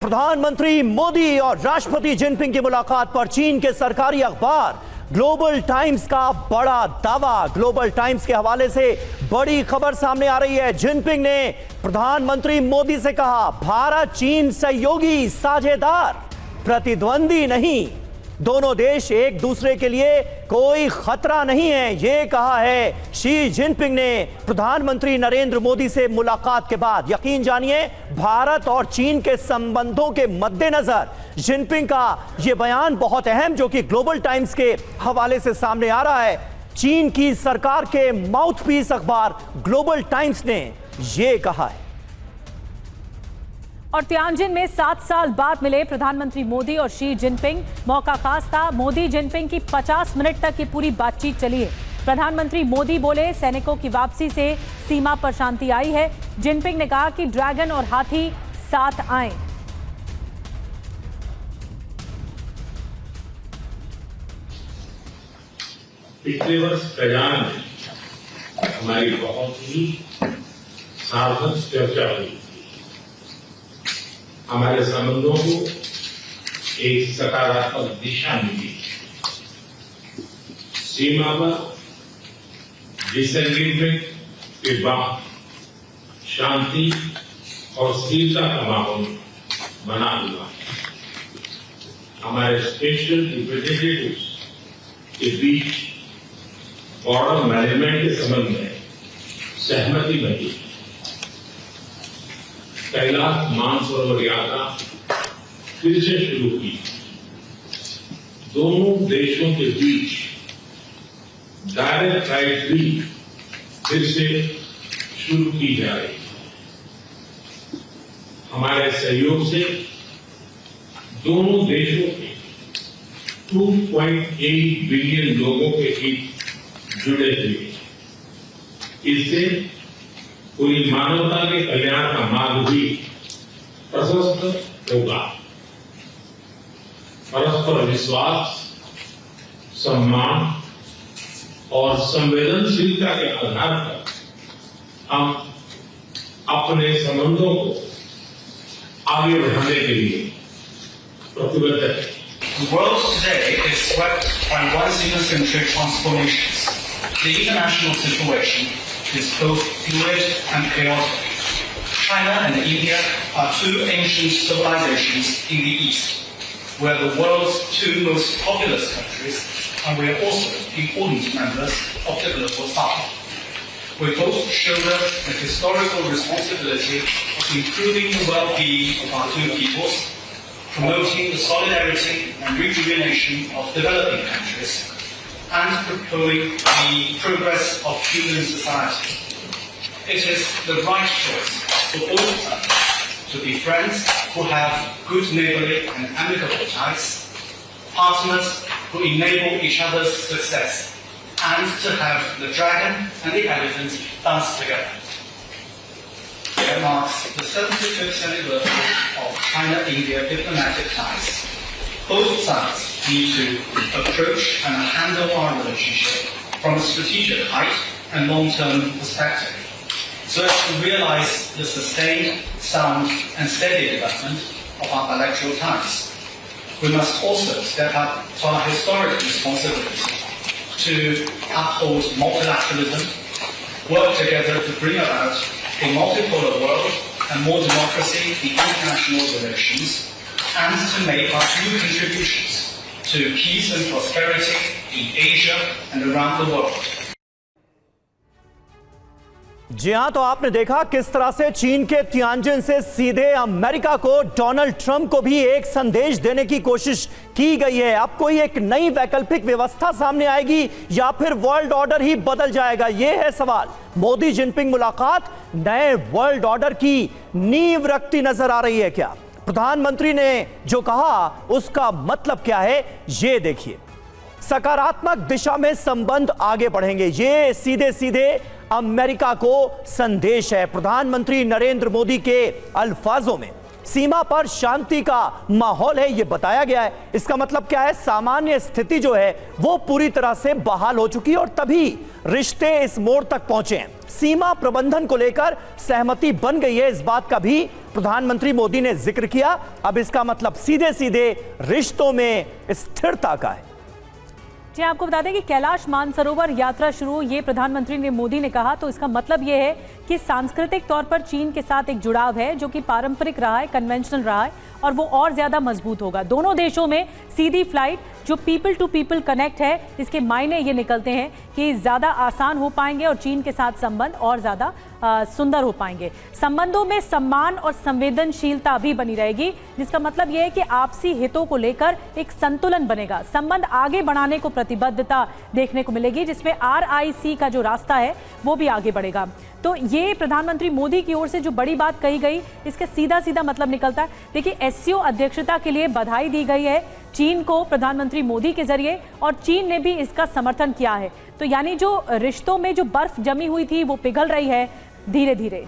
प्रधानमंत्री मोदी और राष्ट्रपति जिनपिंग की मुलाकात पर चीन के सरकारी अखबार ग्लोबल टाइम्स का बड़ा दावा। ग्लोबल टाइम्स के हवाले से बड़ी खबर सामने आ रही है। जिनपिंग ने प्रधानमंत्री मोदी से कहा, भारत चीन सहयोगी साझेदार, प्रतिद्वंदी नहीं, दोनों देश एक दूसरे के लिए कोई खतरा नहीं है, यह कहा है शी जिनपिंग ने प्रधानमंत्री नरेंद्र मोदी से मुलाकात के बाद। यकीन जानिए, भारत और चीन के संबंधों के मद्देनजर जिनपिंग का यह बयान बहुत अहम, जो कि ग्लोबल टाइम्स के हवाले से सामने आ रहा है। चीन की सरकार के माउथपीस अखबार ग्लोबल टाइम्स ने यह कहा है। और तियानजिन में 7 साल बाद मिले प्रधानमंत्री मोदी और शी जिनपिंग। मौका खास था। मोदी जिनपिंग की 50 मिनट तक की पूरी बातचीत चली है। प्रधानमंत्री मोदी बोले, सैनिकों की वापसी से सीमा पर शांति आई है। जिनपिंग ने कहा कि ड्रैगन और हाथी साथ आए। पिछले वर्ष कजान में हमारी बहुत ही सार्थक चर्चा हुई। हमारे संबंधों को एक सकारात्मक दिशा मिली। सीमा पर डिसएंगेजमेंट के बाद शांति और स्थिरता का माहौल बना हुआ है। हमारे स्पेशल रिप्रेजेंटेटिव्स के बीच बॉर्डर मैनेजमेंट के संबंध में सहमति बनी। कैलाश मानसरोवर यात्रा फिर से शुरू की। दोनों देशों के बीच डायरेक्ट फ्लाइट भी फिर से शुरू की जा रही है। हमारे सहयोग से दोनों देशों के 2.8 बिलियन लोगों के हित जुड़े हुए। इससे पूरी मानवता के कल्याण का मार्ग भी प्रशस्त होगा। परस्पर विश्वास, सम्मान और संवेदनशीलता के आधार पर हम अपने संबंधों को आगे बढ़ाने के लिए प्रतिबद्ध हैं। The world today is swept by one-centric transformations. The international situation is both fluid and chaotic. China and India are two ancient civilizations in the East. We are the world's two most populous countries, and we are also important members of the global South. We both shoulder the historical responsibility of improving the well-being of our two peoples, promoting the solidarity and rejuvenation of developing countries, and propelling the progress of human society. It is the right choice for all sides to be friends who have good neighborly and amicable ties, partners who enable each other's success, and to have the dragon and the elephant dance together. It marks the 75th anniversary of China-India diplomatic ties. Both sides need to approach and handle our relationship from a strategic height and long-term perspective, so as to realize the sustained, sound and steady development of our bilateral ties. We must also step up to our historic responsibility to uphold multilateralism, work together to bring about a multipolar world and more democracy in international relations, and to make our true contributions to peace and prosperity in Asia and around the world. जी हां, तो आपने देखा किस तरह से चीन के Tianjin से सीधे अमेरिका को, डोनाल्ड ट्रंप को भी एक संदेश देने की कोशिश की गई है। अब कोई एक नई वैकल्पिक व्यवस्था सामने आएगी या फिर वर्ल्ड ऑर्डर ही बदल जाएगा, यह है सवाल। मोदी जिनपिंग मुलाकात नए वर्ल्ड ऑर्डर की नींव रखती नजर आ रही है क्या? प्रधानमंत्री ने जो कहा उसका मतलब क्या है, ये देखिए। सकारात्मक दिशा में संबंध आगे बढ़ेंगे, ये सीधे सीधे अमेरिका को संदेश है। प्रधानमंत्री नरेंद्र मोदी के अल्फाजों में सीमा पर शांति का माहौल है, यह बताया गया है। इसका मतलब क्या है? सामान्य स्थिति जो है वो पूरी तरह से बहाल हो चुकी है और तभी रिश्ते इस मोड़ तक पहुंचे हैं। सीमा प्रबंधन को लेकर सहमति बन गई है, इस बात का भी प्रधानमंत्री मोदी ने जिक्र किया। अब इसका मतलब सीधे सीधे रिश्तों में स्थिरता का है। जी, आपको बता दें कि कैलाश मानसरोवर यात्रा शुरू ये प्रधानमंत्री ने मोदी ने कहा, तो इसका मतलब ये है कि सांस्कृतिक तौर पर चीन के साथ एक जुड़ाव है जो कि पारंपरिक रहा है, कन्वेंशनल रहा है, और वो और ज्यादा मजबूत होगा। दोनों देशों में सीधी फ्लाइट जो पीपल टू पीपल कनेक्ट है, इसके मायने ये निकलते हैं कि ज्यादा आसान हो पाएंगे और चीन के साथ संबंध और ज्यादा सुंदर हो पाएंगे। संबंधों में सम्मान और संवेदनशीलता भी बनी रहेगी, जिसका मतलब यह है कि आपसी हितों को लेकर एक संतुलन बनेगा। संबंध आगे बढ़ाने को प्रतिबद्धता देखने को मिलेगी, जिसमें RIC का जो रास्ता है वो भी आगे बढ़ेगा। तो ये प्रधानमंत्री मोदी की ओर से जो बड़ी बात कही गई, इसके सीधा सीधा मतलब निकलता है। देखिए, SCO अध्यक्षता के लिए बधाई दी गई है चीन को प्रधानमंत्री मोदी के जरिए, और चीन ने भी इसका समर्थन किया है। तो यानी जो रिश्तों में जो बर्फ जमी हुई थी वो पिघल रही है धीरे धीरे।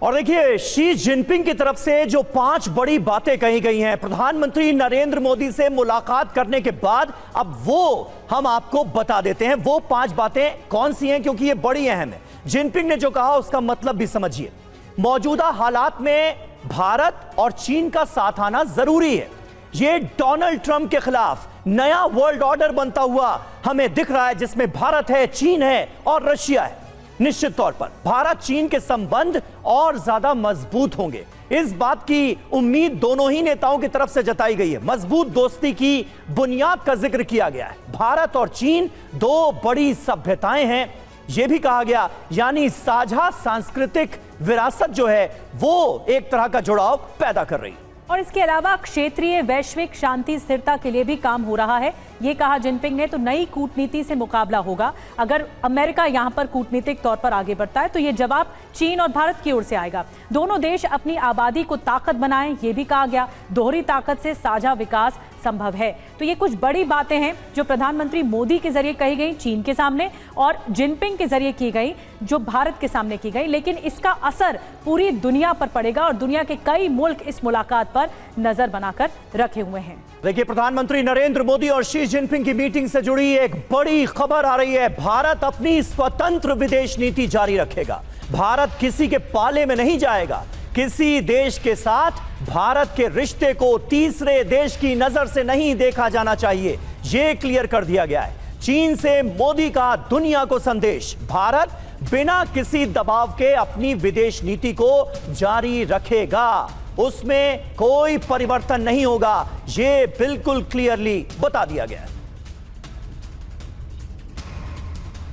और देखिए, शी जिनपिंग की तरफ से जो 5 बड़ी बातें कही गई हैं प्रधानमंत्री नरेंद्र मोदी से मुलाकात करने के बाद, अब वो हम आपको बता देते हैं वो 5 बातें कौन सी हैं, क्योंकि ये बड़ी अहम है। जिनपिंग ने जो कहा उसका मतलब भी समझिए। मौजूदा हालात में भारत और चीन का साथ आना जरूरी है। ये डोनाल्ड ट्रंप के खिलाफ नया वर्ल्ड ऑर्डर बनता हुआ हमें दिख रहा है, जिसमें भारत है, चीन है और रशिया है। निश्चित तौर पर भारत चीन के संबंध और ज्यादा मजबूत होंगे, इस बात की उम्मीद दोनों ही नेताओं की तरफ से जताई गई है। मजबूत दोस्ती की बुनियाद का जिक्र किया गया है। भारत और चीन 2 बड़ी सभ्यताएं हैं, यह भी कहा गया, यानी साझा सांस्कृतिक विरासत जो है वो एक तरह का जुड़ाव पैदा कर रही है। और इसके अलावा क्षेत्रीय वैश्विक शांति स्थिरता के लिए भी काम हो रहा है, ये कहा जिनपिंग ने। तो नई कूटनीति से मुकाबला होगा। अगर अमेरिका यहां पर कूटनीतिक तौर पर आगे बढ़ता है तो ये जवाब चीन और भारत की ओर से आएगा। दोनों देश अपनी आबादी को ताकत बनाएं, ये भी कहा गया। दोहरी ताकत से साझा विकास संभव है। तो ये कुछ बड़ी बातें हैं जो प्रधानमंत्री मोदी के जरिए कही गई चीन के सामने, और जिनपिंग के जरिए की गई जो भारत के सामने की गई। लेकिन इसका असर पूरी दुनिया पर पड़ेगा और दुनिया के कई मुल्क इस मुलाकात पर नजर बनाकर रखे हुए हैं। देखिए, प्रधानमंत्री नरेंद्र मोदी और शी जिनपिंग की मीटिंग से जुड़ी एक बड़ी खबर आ रही है। भारत अपनी स्वतंत्र विदेश नीति जारी रखेगा। भारत किसी के पाले में नहीं जाएगा। किसी देश के साथ भारत के रिश्ते को तीसरे देश की नजर से नहीं देखा जाना चाहिए, यह क्लियर कर दिया गया है। चीन से मोदी का दुनिया को संदेश, भारत बिना किसी दबाव के अपनी विदेश नीति को जारी रखेगा, उसमें कोई परिवर्तन नहीं होगा, यह बिल्कुल क्लियरली बता दिया गया है।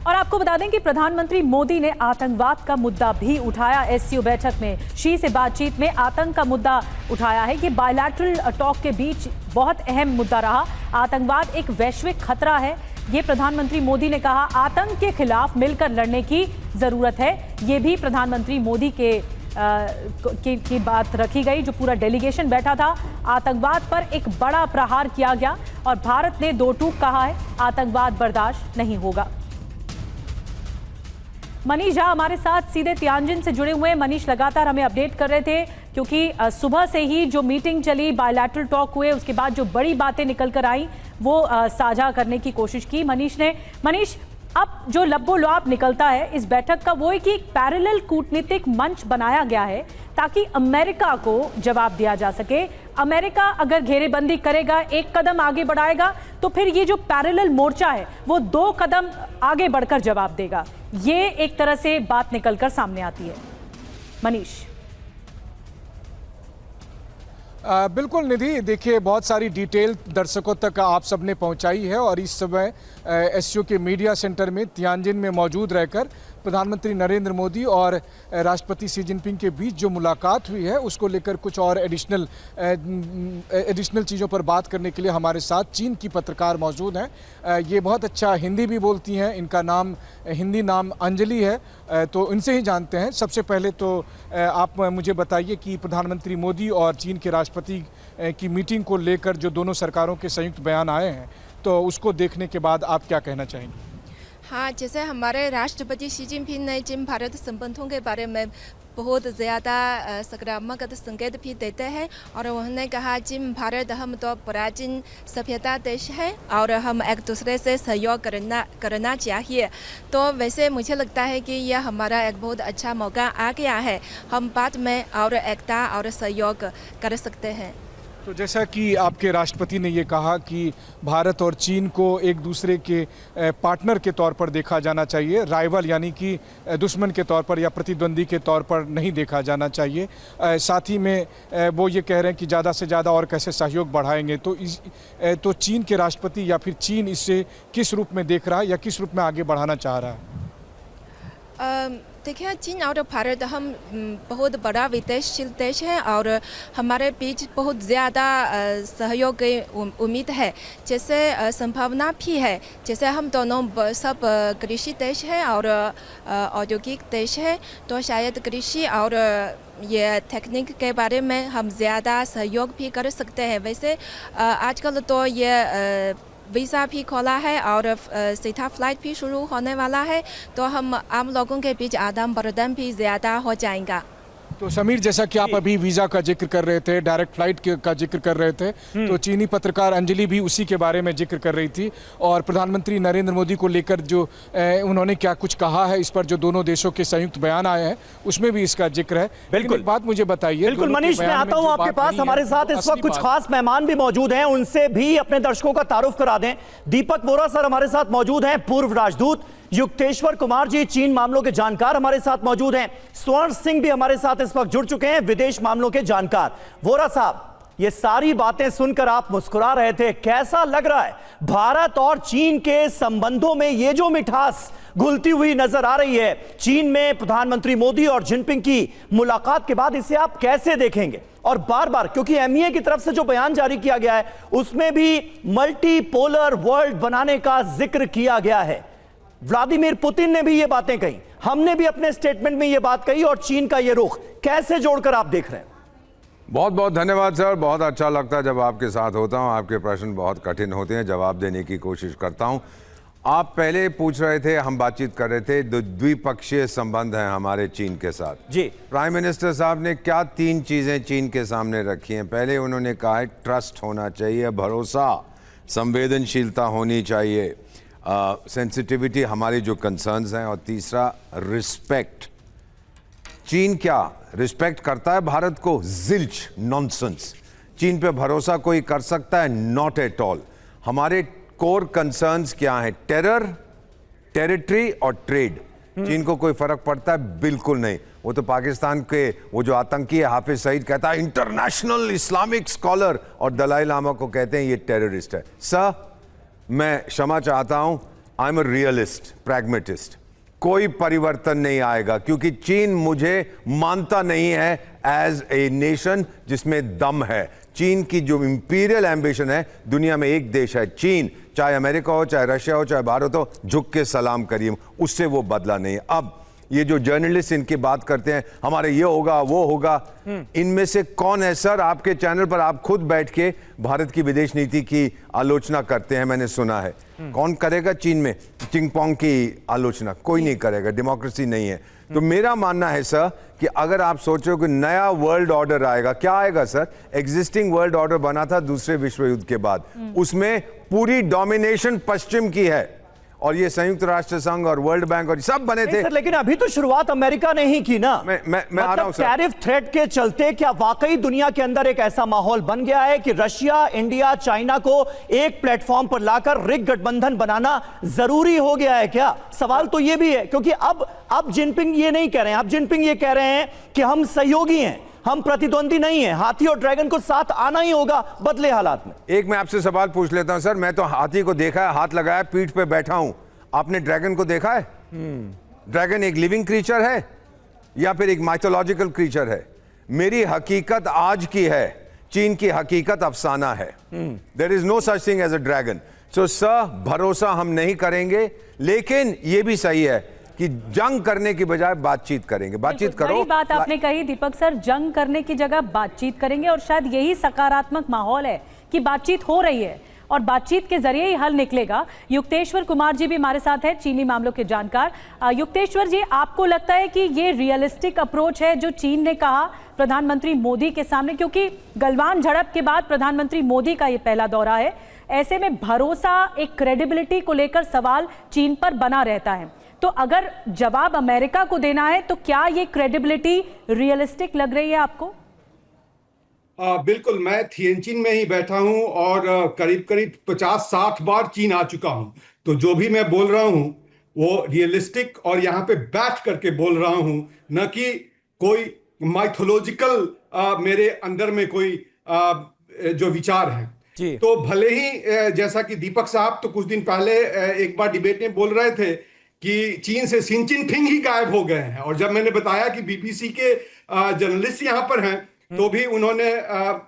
और आपको बता दें कि प्रधानमंत्री मोदी ने आतंकवाद का मुद्दा भी उठाया। SCO बैठक में शी से बातचीत में आतंक का मुद्दा उठाया है। ये बायलैटरल टॉक के बीच बहुत अहम मुद्दा रहा। आतंकवाद एक वैश्विक खतरा है, ये प्रधानमंत्री मोदी ने कहा। आतंक के खिलाफ मिलकर लड़ने की जरूरत है, ये भी प्रधानमंत्री मोदी की बात रखी गई। जो पूरा डेलीगेशन बैठा था, आतंकवाद पर एक बड़ा प्रहार किया गया और भारत ने 2 टूक कहा है, आतंकवाद बर्दाश्त नहीं होगा। मनीष झा हमारे साथ सीधे तियानजिन से जुड़े हुए हैं। मनीष, लगातार हमें अपडेट कर रहे थे क्योंकि सुबह से ही जो मीटिंग चली, बायलैटरल टॉक हुए, उसके बाद जो बड़ी बातें निकल कर आई वो साझा करने की कोशिश की मनीष ने। मनीष, अब जो लब्बो-लुआब निकलता है इस बैठक का वो है कि एक पैरेलल कूटनीतिक मंच बनाया गया है ताकि अमेरिका को जवाब दिया जा सके। अमेरिका अगर घेरेबंदी करेगा, एक कदम आगे बढ़ाएगा, तो फिर ये जो पैरेलल मोर्चा है वो 2 कदम आगे बढ़कर जवाब देगा। ये एक तरह से बात निकलकर सामने आती है। मनीष। बिल्कुल निधि, देखिए बहुत सारी डिटेल दर्शकों तक आप सबने पहुंचाई है और इस समय SCO के मीडिया सेंटर में तियानजिन में मौजूद रहकर प्रधानमंत्री नरेंद्र मोदी और राष्ट्रपति शी जिनपिंग के बीच जो मुलाकात हुई है उसको लेकर कुछ और एडिशनल चीज़ों पर बात करने के लिए हमारे साथ चीन की पत्रकार मौजूद हैं। ये बहुत अच्छा हिंदी भी बोलती हैं, इनका नाम हिंदी नाम अंजलि है, तो इनसे ही जानते हैं। सबसे पहले तो आप मुझे बताइए कि प्रधानमंत्री मोदी और चीन के राष्ट्रपति की मीटिंग को लेकर जो दोनों सरकारों के संयुक्त बयान आए हैं, तो उसको देखने के बाद आप क्या कहना चाहेंगे? हाँ, जैसे हमारे राष्ट्रपति शी जिनपिंग ने चीन भारत संबंधों के बारे में बहुत ज़्यादा सकारात्मक संकेत भी देते हैं। और उन्होंने कहा चीन भारत हम तो प्राचीन सभ्यता देश है और हम एक दूसरे से सहयोग करना चाहिए। तो वैसे मुझे लगता है कि यह हमारा एक बहुत अच्छा मौका आ गया है, हम बाद में और एकता और सहयोग कर सकते हैं। तो जैसा कि आपके राष्ट्रपति ने ये कहा कि भारत और चीन को एक दूसरे के पार्टनर के तौर पर देखा जाना चाहिए, राइवल यानी कि दुश्मन के तौर पर या प्रतिद्वंदी के तौर पर नहीं देखा जाना चाहिए। साथ ही में वो ये कह रहे हैं कि ज़्यादा से ज़्यादा और कैसे सहयोग बढ़ाएंगे। तो चीन के राष्ट्रपति या फिर चीन इसे किस रूप में देख रहा है या किस रूप में आगे बढ़ाना चाह रहा है? देखिए, चीन और भारत हम बहुत बड़ा विदेशी देश है और हमारे बीच बहुत ज़्यादा सहयोग की उम्मीद है, जैसे संभावना भी है। जैसे हम दोनों सब कृषि देश है और औद्योगिक देश है, तो शायद कृषि और ये टेक्निक के बारे में हम ज़्यादा सहयोग भी कर सकते हैं। वैसे आजकल तो ये वीज़ा भी खोला है और सीधा फ्लाइट भी शुरू होने वाला है, तो हम आम लोगों के बीच आदान प्रदान भी ज़्यादा हो जाएगा। तो समीर, जैसा कि आप अभी वीज़ा का जिक्र कर रहे थे, डायरेक्ट फ्लाइट का जिक्र कर रहे थे, तो चीनी पत्रकार अंजलि भी उसी के बारे में जिक्र कर रही थी। और प्रधानमंत्री नरेंद्र मोदी को लेकर जो उन्होंने क्या कुछ कहा है, इस पर जो दोनों देशों के संयुक्त बयान आए हैं उसमें भी इसका जिक्र है। बिल्कुल, एक बात मुझे बताइए। बिल्कुल मनीष, मैं आता हूं आपके पास। हमारे साथ इस वक्त कुछ खास मेहमान भी मौजूद हैं, उनसे भी अपने दर्शकों का तारुफ करा दें। दीपक वोरा सर हमारे साथ मौजूद हैं, पूर्व राजदूत। युक्तेश्वर कुमार जी, चीन मामलों के जानकार, हमारे साथ मौजूद हैं। स्वर्ण सिंह भी हमारे साथ इस वक्त जुड़ चुके हैं, विदेश मामलों के जानकार। वोरा साहब, ये सारी बातें सुनकर आप मुस्कुरा रहे थे, कैसा लग रहा है भारत और चीन के संबंधों में ये जो मिठास घुलती हुई नजर आ रही है चीन में प्रधानमंत्री मोदी और जिनपिंग की मुलाकात के बाद, इसे आप कैसे देखेंगे? और बार बार, क्योंकि एमईए की तरफ से जो बयान जारी किया गया है उसमें भी मल्टीपोलर वर्ल्ड बनाने का जिक्र किया गया है। व्लादिमीर पुतिन ने भी ये बातें कही, हमने भी अपने स्टेटमेंट में ये बात कही, और चीन का ये रुख कैसे जोड़कर आप देख रहे हैं? बहुत बहुत धन्यवाद सर, बहुत अच्छा लगता है जब आपके साथ होता हूं। आपके प्रश्न बहुत कठिन होते हैं, जवाब देने की कोशिश करता हूं। आप पहले पूछ रहे थे, हम बातचीत कर रहे थे, द्विपक्षीय संबंध हैं हमारे चीन के साथ जी। प्राइम मिनिस्टर साहब ने क्या 3 चीजें चीन के सामने रखी हैं। पहले उन्होंने कहा है ट्रस्ट होना चाहिए, भरोसा, संवेदनशीलता होनी चाहिए, सेंसिटिविटी हमारी जो कंसर्न्स हैं, और तीसरा रिस्पेक्ट। चीन क्या रिस्पेक्ट करता है भारत को? Zilch, nonsense. चीन पे भरोसा कोई कर सकता है? Not at all. हमारे कोर कंसर्न्स क्या हैं? टेरर, टेरिटरी और ट्रेड। चीन को कोई फर्क पड़ता है? बिल्कुल नहीं। वो तो पाकिस्तान के वो जो आतंकी है हाफिज सईद कहता है इंटरनेशनल इस्लामिक स्कॉलर, और दलाई लामा को कहते हैं ये टेररिस्ट है। सर, मैं क्षमा चाहता हूं, I am a realist, pragmatist. कोई परिवर्तन नहीं आएगा, क्योंकि चीन मुझे मानता नहीं है एज ए नेशन जिसमें दम है। चीन की जो इंपीरियल एम्बिशन है, दुनिया में एक देश है चीन, चाहे अमेरिका हो, चाहे रशिया हो, चाहे भारत हो, झुक के सलाम करिए, उससे वो बदला नहीं। अब ये जो जर्नलिस्ट इनकी बात करते हैं, हमारे ये होगा वो होगा, इनमें से कौन है सर? आपके चैनल पर आप खुद बैठ के भारत की विदेश नीति की आलोचना करते हैं, मैंने सुना है। कौन करेगा चीन में चिंगपोंग की आलोचना? कोई नहीं करेगा, डेमोक्रेसी नहीं है। तो मेरा मानना है सर कि अगर आप सोचो कि नया वर्ल्ड ऑर्डर आएगा, क्या आएगा सर? एग्जिस्टिंग वर्ल्ड ऑर्डर बना था दूसरे विश्व युद्ध के बाद, उसमें पूरी डोमिनेशन पश्चिम की है, और ये संयुक्त राष्ट्र संघ और वर्ल्ड बैंक और सब बने थे। सर, लेकिन अभी तो शुरुआत अमेरिका ने ही की ना। मैं आ रहा हूं सर। टैरिफ थ्रेट के चलते क्या वाकई दुनिया के अंदर एक ऐसा माहौल बन गया है कि रशिया, इंडिया, चाइना को एक प्लेटफॉर्म पर लाकर रिग गठबंधन बनाना जरूरी हो गया है क्या? सवाल तो ये भी है, क्योंकि अब जिनपिंग ये नहीं कह रहे हैं, अब जिनपिंग ये कह रहे हैं कि हम सहयोगी हैं, हम प्रतिद्वंदी नहीं है, हाथी और ड्रैगन को साथ आना ही होगा बदले हालात में। एक मैं आपसे सवाल पूछ लेता हूं सर, मैं तो हाथी को देखा है, हाथ लगाया, पीठ पे बैठा हूं, आपने ड्रैगन को देखा है? ड्रैगन एक लिविंग क्रीचर है या फिर एक माइथोलॉजिकल क्रीचर है? मेरी हकीकत आज की है, चीन की हकीकत अफसाना है। There is no such thing as a dragon. So sir, भरोसा हम नहीं करेंगे, लेकिन यह भी सही है कि जंग करने की बजाय बातचीत करेंगे। बातचीत करो। बड़ी बात आपने कही दीपक सर, जंग करने की जगह बातचीत करेंगे, और शायद यही सकारात्मक माहौल है कि बातचीत हो रही है। और बातचीत के जरिए ही हल निकलेगा। युक्तेश्वर कुमार जी भी हमारे साथ हैं, चीनी मामलों के जानकार। युक्तेश्वर जी, आपको लगता है कि ये रियलिस्टिक अप्रोच है जो चीन ने कहा प्रधानमंत्री मोदी के सामने, क्योंकि गलवान झड़प के बाद प्रधानमंत्री मोदी का ये पहला दौरा है, ऐसे में भरोसा, एक क्रेडिबिलिटी को लेकर सवाल चीन पर बना रहता है। तो अगर जवाब अमेरिका को देना है तो क्या ये क्रेडिबिलिटी रियलिस्टिक लग रही है आपको? बिल्कुल, मैं थिएनचिन में ही बैठा हूं और करीब करीब 50-60 बार चीन आ चुका हूं, तो जो भी मैं बोल रहा हूं वो रियलिस्टिक और यहाँ पे बैठ करके बोल रहा हूं, न कि कोई माइथोलॉजिकल मेरे अंदर में कोई जो विचार है। तो भले ही जैसा कि दीपक साहब तो कुछ दिन पहले एक बार डिबेट में बोल रहे थे कि चीन से शी जिनपिंग ही गायब हो गए हैं, और जब मैंने बताया कि बीबीसी के जर्नलिस्ट यहाँ पर हैं तो भी उन्होंने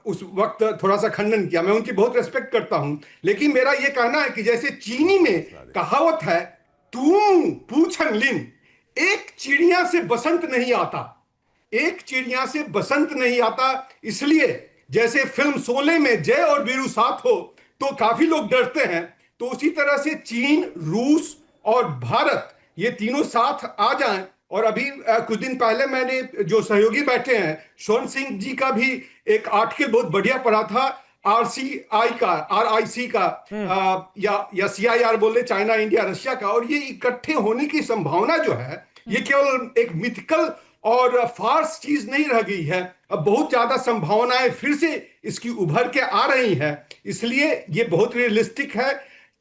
उस वक्त थोड़ा सा खंडन किया। मैं उनकी बहुत रेस्पेक्ट करता हूं, लेकिन मेरा यह कहना है कि जैसे चीनी में कहावत है, तुम पूछन लिन, एक चिड़िया से बसंत नहीं आता, एक चिड़िया से बसंत नहीं आता। इसलिए जैसे फिल्म शोले में जय और वीरू साथ हो तो काफी लोग डरते हैं, तो उसी तरह से चीन, रूस और भारत ये तीनों साथ आ जाएं। और अभी कुछ दिन पहले मैंने जो सहयोगी बैठे हैं, शोन सिंह जी का भी एक आर्टिकल बहुत बढ़िया पढ़ा था, RIC का या CIR बोले, चाइना इंडिया रशिया का, और ये इकट्ठे होने की संभावना जो है ये केवल एक मिथिकल और फार्स चीज नहीं रह गई है, अब बहुत ज्यादा संभावनाएं फिर से इसकी उभर के आ रही है। इसलिए ये बहुत रियलिस्टिक है।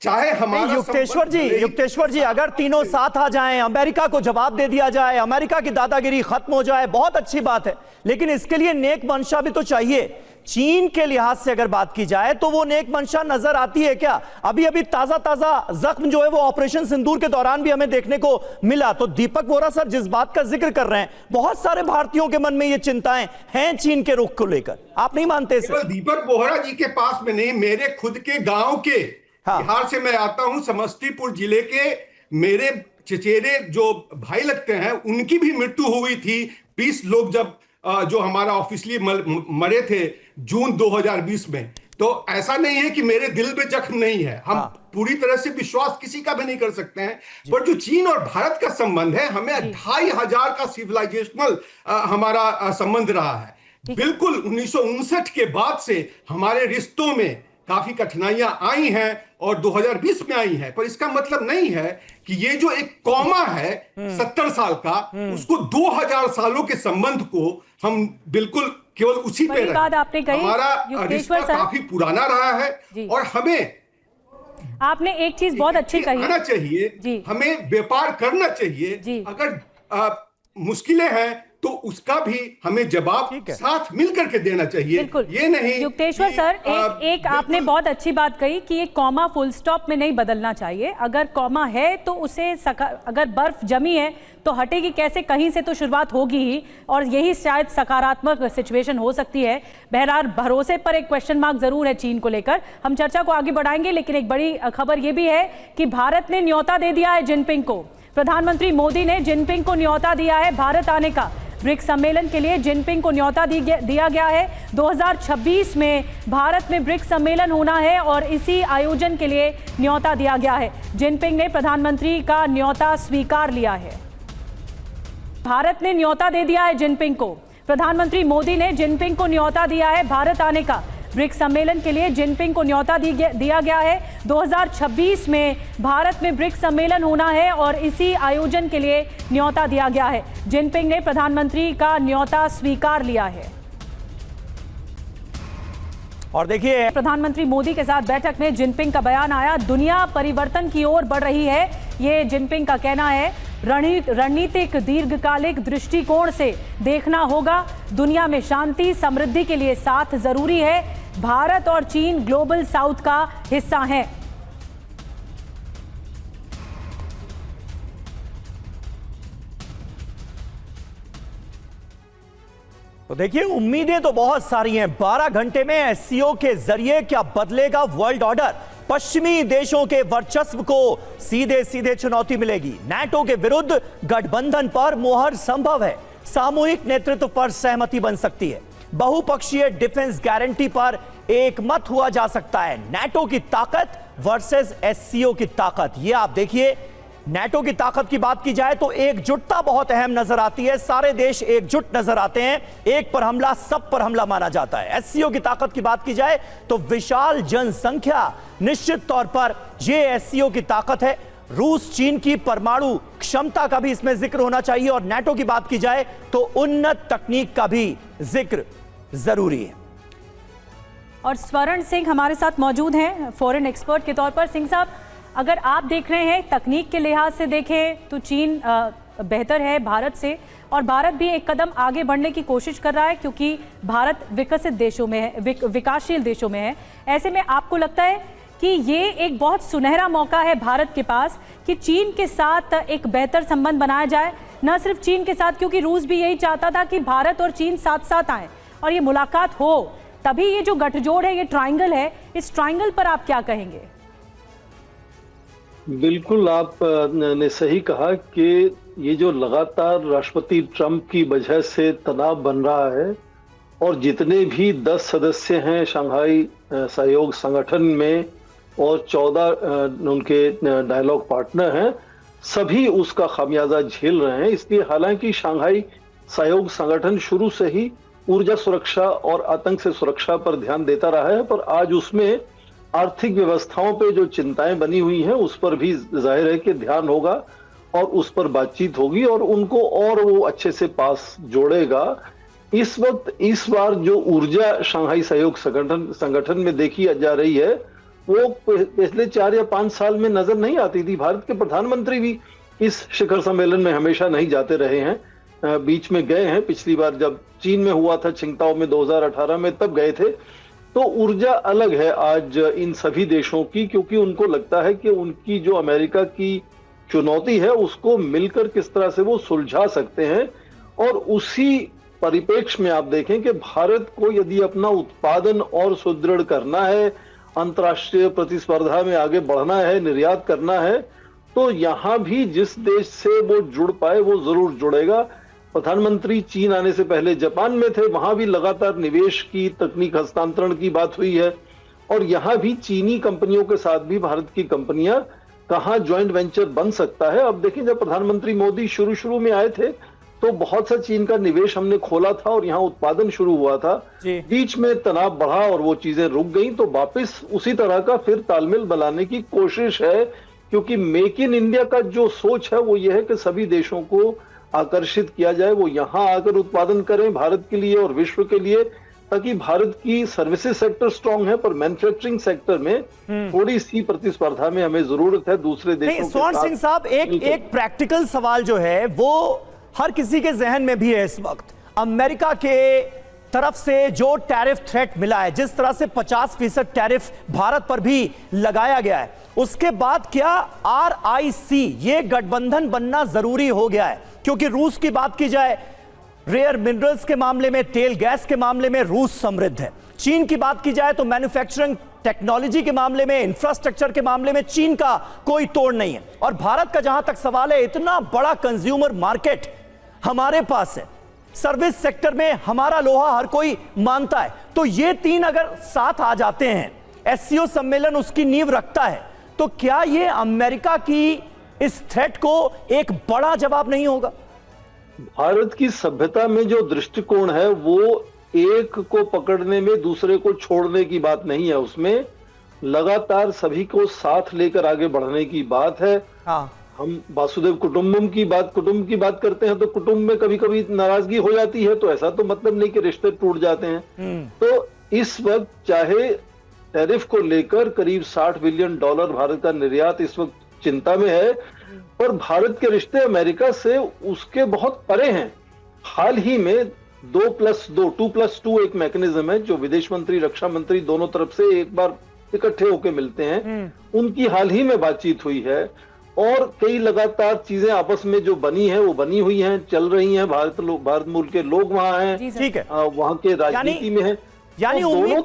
चाहे हमारा युक्तेश्वर जी, अगर तीनों साथ आ जाएं, अमेरिका को जवाब दे दिया जाए, अमेरिका की दादागिरी खत्म हो जाए, बहुत अच्छी बात है, लेकिन इसके लिए नेक मंशा भी तो चाहिए। चीन के लिहाज से अगर बात की जाए तो वो नेक मंशा नजर आती है क्या? अभी अभी ताजा ताजा जख्म जो है वो ऑपरेशन सिंदूर के दौरान भी हमें देखने को मिला। तो दीपक वोरा सर जिस बात का जिक्र कर रहे हैं, बहुत सारे भारतीयों के मन में ये चिंताएं हैं चीन के रुख को लेकर, आप नहीं मानते इसे? दीपक वोरा जी के पास में नहीं, मेरे खुद के गांव के, बिहार से मैं आता हूं, समस्तीपुर जिले के मेरे चचेरे जो भाई लगते हैं, उनकी भी मृत्यु हुई थी। 20 लोग जब जो हमारा ऑफिशियली मरे थे जून 2020 में। तो ऐसा नहीं है कि मेरे दिल में जख्म नहीं है, हम पूरी तरह से विश्वास किसी का भी नहीं कर सकते हैं, पर जो चीन और भारत का संबंध है, हमें 2500 का सिविलाइजेशनल हमारा संबंध रहा है। बिल्कुल 1959 के बाद से हमारे रिश्तों में काफी कठिनाइयां आई हैं और 2020 में आई हैं, पर इसका मतलब नहीं है कि ये जो एक कॉमा है 70 साल का, उसको 2000 सालों के संबंध को हम बिल्कुल केवल उसी पे रखें। हमारा रिश्ता काफी पुराना रहा है और हमें, आपने एक चीज बहुत अच्छी कही, आना चाहिए, हमें व्यापार करना चाहिए। अगर मुश्किलें हैं तो उसका भी हमें जवाब साथ मिलकर के देना चाहिए। बिल्कुल, ये नहीं। युक्तेश्वर सर, एक आपने बहुत अच्छी बात कही कि ये कॉमा फुल स्टॉप में नहीं बदलना चाहिए। अगर कॉमा है तो उसे अगर बर्फ जमी है तो हटेगी कैसे, कहीं से तो शुरुआत होगी ही, और यही शायद सकारात्मक सिचुएशन हो सकती है। बहरहाल भरोसे पर एक क्वेश्चन मार्क जरूर है चीन को लेकर। हम चर्चा को आगे बढ़ाएंगे, लेकिन एक बड़ी खबर यह भी है कि भारत ने न्योता दे दिया है जिनपिंग को। प्रधानमंत्री मोदी ने जिनपिंग को न्योता दिया है भारत आने का। ब्रिक्स सम्मेलन के लिए जिनपिंग को न्योता दिया गया है। 2026 में भारत में ब्रिक्स सम्मेलन होना है और इसी आयोजन के लिए न्योता दिया गया है। जिनपिंग ने प्रधानमंत्री का न्योता स्वीकार लिया है। भारत ने न्योता दे दिया है जिनपिंग को। प्रधानमंत्री मोदी ने जिनपिंग को न्योता दिया है भारत आने का। ब्रिक्स सम्मेलन के लिए जिनपिंग को न्योता दिया गया है। 2026 में भारत में ब्रिक्स सम्मेलन होना है और इसी आयोजन के लिए न्योता दिया गया है। जिनपिंग ने प्रधानमंत्री का न्योता स्वीकार लिया है। और देखिए, प्रधानमंत्री मोदी के साथ बैठक में जिनपिंग का बयान आया, दुनिया परिवर्तन की ओर बढ़ रही है, ये जिनपिंग का कहना है। रणनीतिक दीर्घकालिक दृष्टिकोण से देखना होगा। दुनिया में शांति समृद्धि के लिए साथ जरूरी है। भारत और चीन ग्लोबल साउथ का हिस्सा हैं। तो देखिए, उम्मीदें तो बहुत सारी हैं। 12 घंटे में SCO के जरिए क्या बदलेगा वर्ल्ड ऑर्डर? पश्चिमी देशों के वर्चस्व को सीधे सीधे चुनौती मिलेगी। नाटो के विरुद्ध गठबंधन पर मोहर संभव है। सामूहिक नेतृत्व पर सहमति बन सकती है। बहुपक्षीय डिफेंस गारंटी पर एक मत हुआ जा सकता है। नाटो की ताकत वर्सेस एससीओ की ताकत। ये आप देखिए, नाटो की ताकत की बात की जाए तो एकजुटता बहुत अहम नजर आती है, सारे देश एकजुट नजर आते हैं, एक पर हमला सब पर हमला माना जाता है। एससीओ की ताकत की बात की जाए तो विशाल जनसंख्या, निश्चित तौर पर यह एससीओ की ताकत है। रूस चीन की परमाणु क्षमता का भी इसमें जिक्र होना चाहिए, और नाटो की बात की जाए तो उन्नत तकनीक का भी जिक्र जरूरी है। और स्वर्ण सिंह हमारे साथ मौजूद हैं फॉरेन एक्सपर्ट के तौर पर। सिंह साहब, अगर आप देख रहे हैं तकनीक के लिहाज से देखें तो चीन बेहतर है भारत से, और भारत भी एक कदम आगे बढ़ने की कोशिश कर रहा है क्योंकि भारत विकसित देशों में है, विकासशील देशों में है। ऐसे में आपको लगता है कि ये एक बहुत सुनहरा मौका है भारत के पास कि चीन के साथ एक बेहतर संबंध बनाया जाए? न सिर्फ चीन के साथ, क्योंकि रूस भी यही चाहता था कि भारत और चीन साथ साथ आए और ये मुलाकात हो, तभी ये जो गठजोड़ है, ये ट्रायंगल है, इस ट्रायंगल पर आप क्या कहेंगे? बिल्कुल, आप ने सही कहा कि ये जो लगातार राष्ट्रपति ट्रंप की वजह से तनाव बन रहा है, और जितने भी 10 सदस्य हैं शंघाई सहयोग संगठन में और 14 उनके डायलॉग पार्टनर हैं, सभी उसका खामियाजा झेल रहे हैं। इसलिए हालांकि शंघाई सहयोग संगठन शुरू से ही ऊर्जा सुरक्षा और आतंक से सुरक्षा पर ध्यान देता रहा है, पर आज उसमें आर्थिक व्यवस्थाओं पे जो चिंताएं बनी हुई हैं उस पर भी जाहिर है कि ध्यान होगा और उस पर बातचीत होगी और उनको और वो अच्छे से पास जोड़ेगा। इस वक्त इस बार जो ऊर्जा शंघाई सहयोग संगठन में देखी जा रही है वो पिछले 4 या 5 साल में नजर नहीं आती थी। भारत के प्रधानमंत्री भी इस शिखर सम्मेलन में हमेशा नहीं जाते रहे हैं, बीच में गए हैं। पिछली बार जब चीन में हुआ था छिंगताओ में 2018 में, तब गए थे। तो ऊर्जा अलग है आज इन सभी देशों की, क्योंकि उनको लगता है कि उनकी जो अमेरिका की चुनौती है उसको मिलकर किस तरह से वो सुलझा सकते हैं। और उसी परिप्रेक्ष्य में आप देखें कि भारत को यदि अपना उत्पादन और सुदृढ़ करना है, अंतर्राष्ट्रीय प्रतिस्पर्धा में आगे बढ़ना है, निर्यात करना है, तो यहां भी जिस देश से वो जुड़ पाए वो जरूर जुड़ेगा। प्रधानमंत्री चीन आने से पहले जापान में थे, वहां भी लगातार निवेश की, तकनीक हस्तांतरण की बात हुई है, और यहां भी चीनी कंपनियों के साथ भी भारत की कंपनियां कहां ज्वाइंट वेंचर बन सकता है। अब देखिए, जब प्रधानमंत्री मोदी शुरू में आए थे तो बहुत सा चीन का निवेश हमने खोला था और यहाँ उत्पादन शुरू हुआ था। बीच में तनाव बढ़ा और वो चीजें रुक गई, तो वापस उसी तरह का फिर तालमेल बनाने की कोशिश है, क्योंकि मेक इन इंडिया का जो सोच है वो ये है कि सभी देशों को आकर्षित किया जाए, वो यहाँ आकर उत्पादन करें भारत के लिए और विश्व के लिए, ताकि भारत की सर्विसेज सेक्टर स्ट्रांग है, पर मैन्युफैक्चरिंग सेक्टर में थोड़ी सी प्रतिस्पर्धा में हमें जरूरत है दूसरे देशों के साथ। स्वर्ण सिंह साहब, एक प्रैक्टिकल सवाल जो है वो हर किसी के जहन में भी है इस वक्त। अमेरिका के तरफ से जो टैरिफ थ्रेट मिला है, जिस तरह से 50% टैरिफ भारत पर भी लगाया गया है, उसके बाद क्या RIC ये गठबंधन बनना जरूरी हो गया है? क्योंकि रूस की बात की जाए, रेयर मिनरल्स के मामले में, तेल गैस के मामले में रूस समृद्ध है। चीन की बात की जाए तो मैन्युफैक्चरिंग टेक्नोलॉजी के मामले में, इंफ्रास्ट्रक्चर के मामले में चीन का कोई तोड़ नहीं है। और भारत का जहां तक सवाल है, इतना बड़ा कंज्यूमर मार्केट हमारे पास है, सर्विस सेक्टर में हमारा लोहा हर कोई मानता है। तो ये तीन अगर साथ आ जाते हैं, एससीओ सम्मेलन उसकी नींव रखता है, तो क्या ये अमेरिका की इस थ्रेट को एक बड़ा जवाब नहीं होगा? भारत की सभ्यता में जो दृष्टिकोण है वो एक को पकड़ने में दूसरे को छोड़ने की बात नहीं है, उसमें लगातार सभी को साथ लेकर आगे बढ़ने की बात है। हाँ। हम वासुदेव कुटुंबम की बात करते हैं तो कुटुंब में कभी कभी नाराजगी हो जाती है, तो ऐसा तो मतलब नहीं कि रिश्ते टूट जाते हैं। तो इस वक्त चाहे टैरिफ को लेकर करीब $60 बिलियन भारत का निर्यात इस वक्त चिंता में है, पर भारत के रिश्ते अमेरिका से उसके बहुत परे हैं। हाल ही में 2+2 एक मैकेनिज्म है जो विदेश मंत्री, रक्षा मंत्री दोनों तरफ से एक बार इकट्ठे होकर मिलते हैं, उनकी हाल ही में बातचीत हुई है, और कई लगातार चीजें आपस में जो बनी है वो बनी हुई हैं, चल रही हैं। भारत मूल के लोग वहां हैं, ठीक है, वहां के राजनीति में है। यानी तो दोनों उम्मीद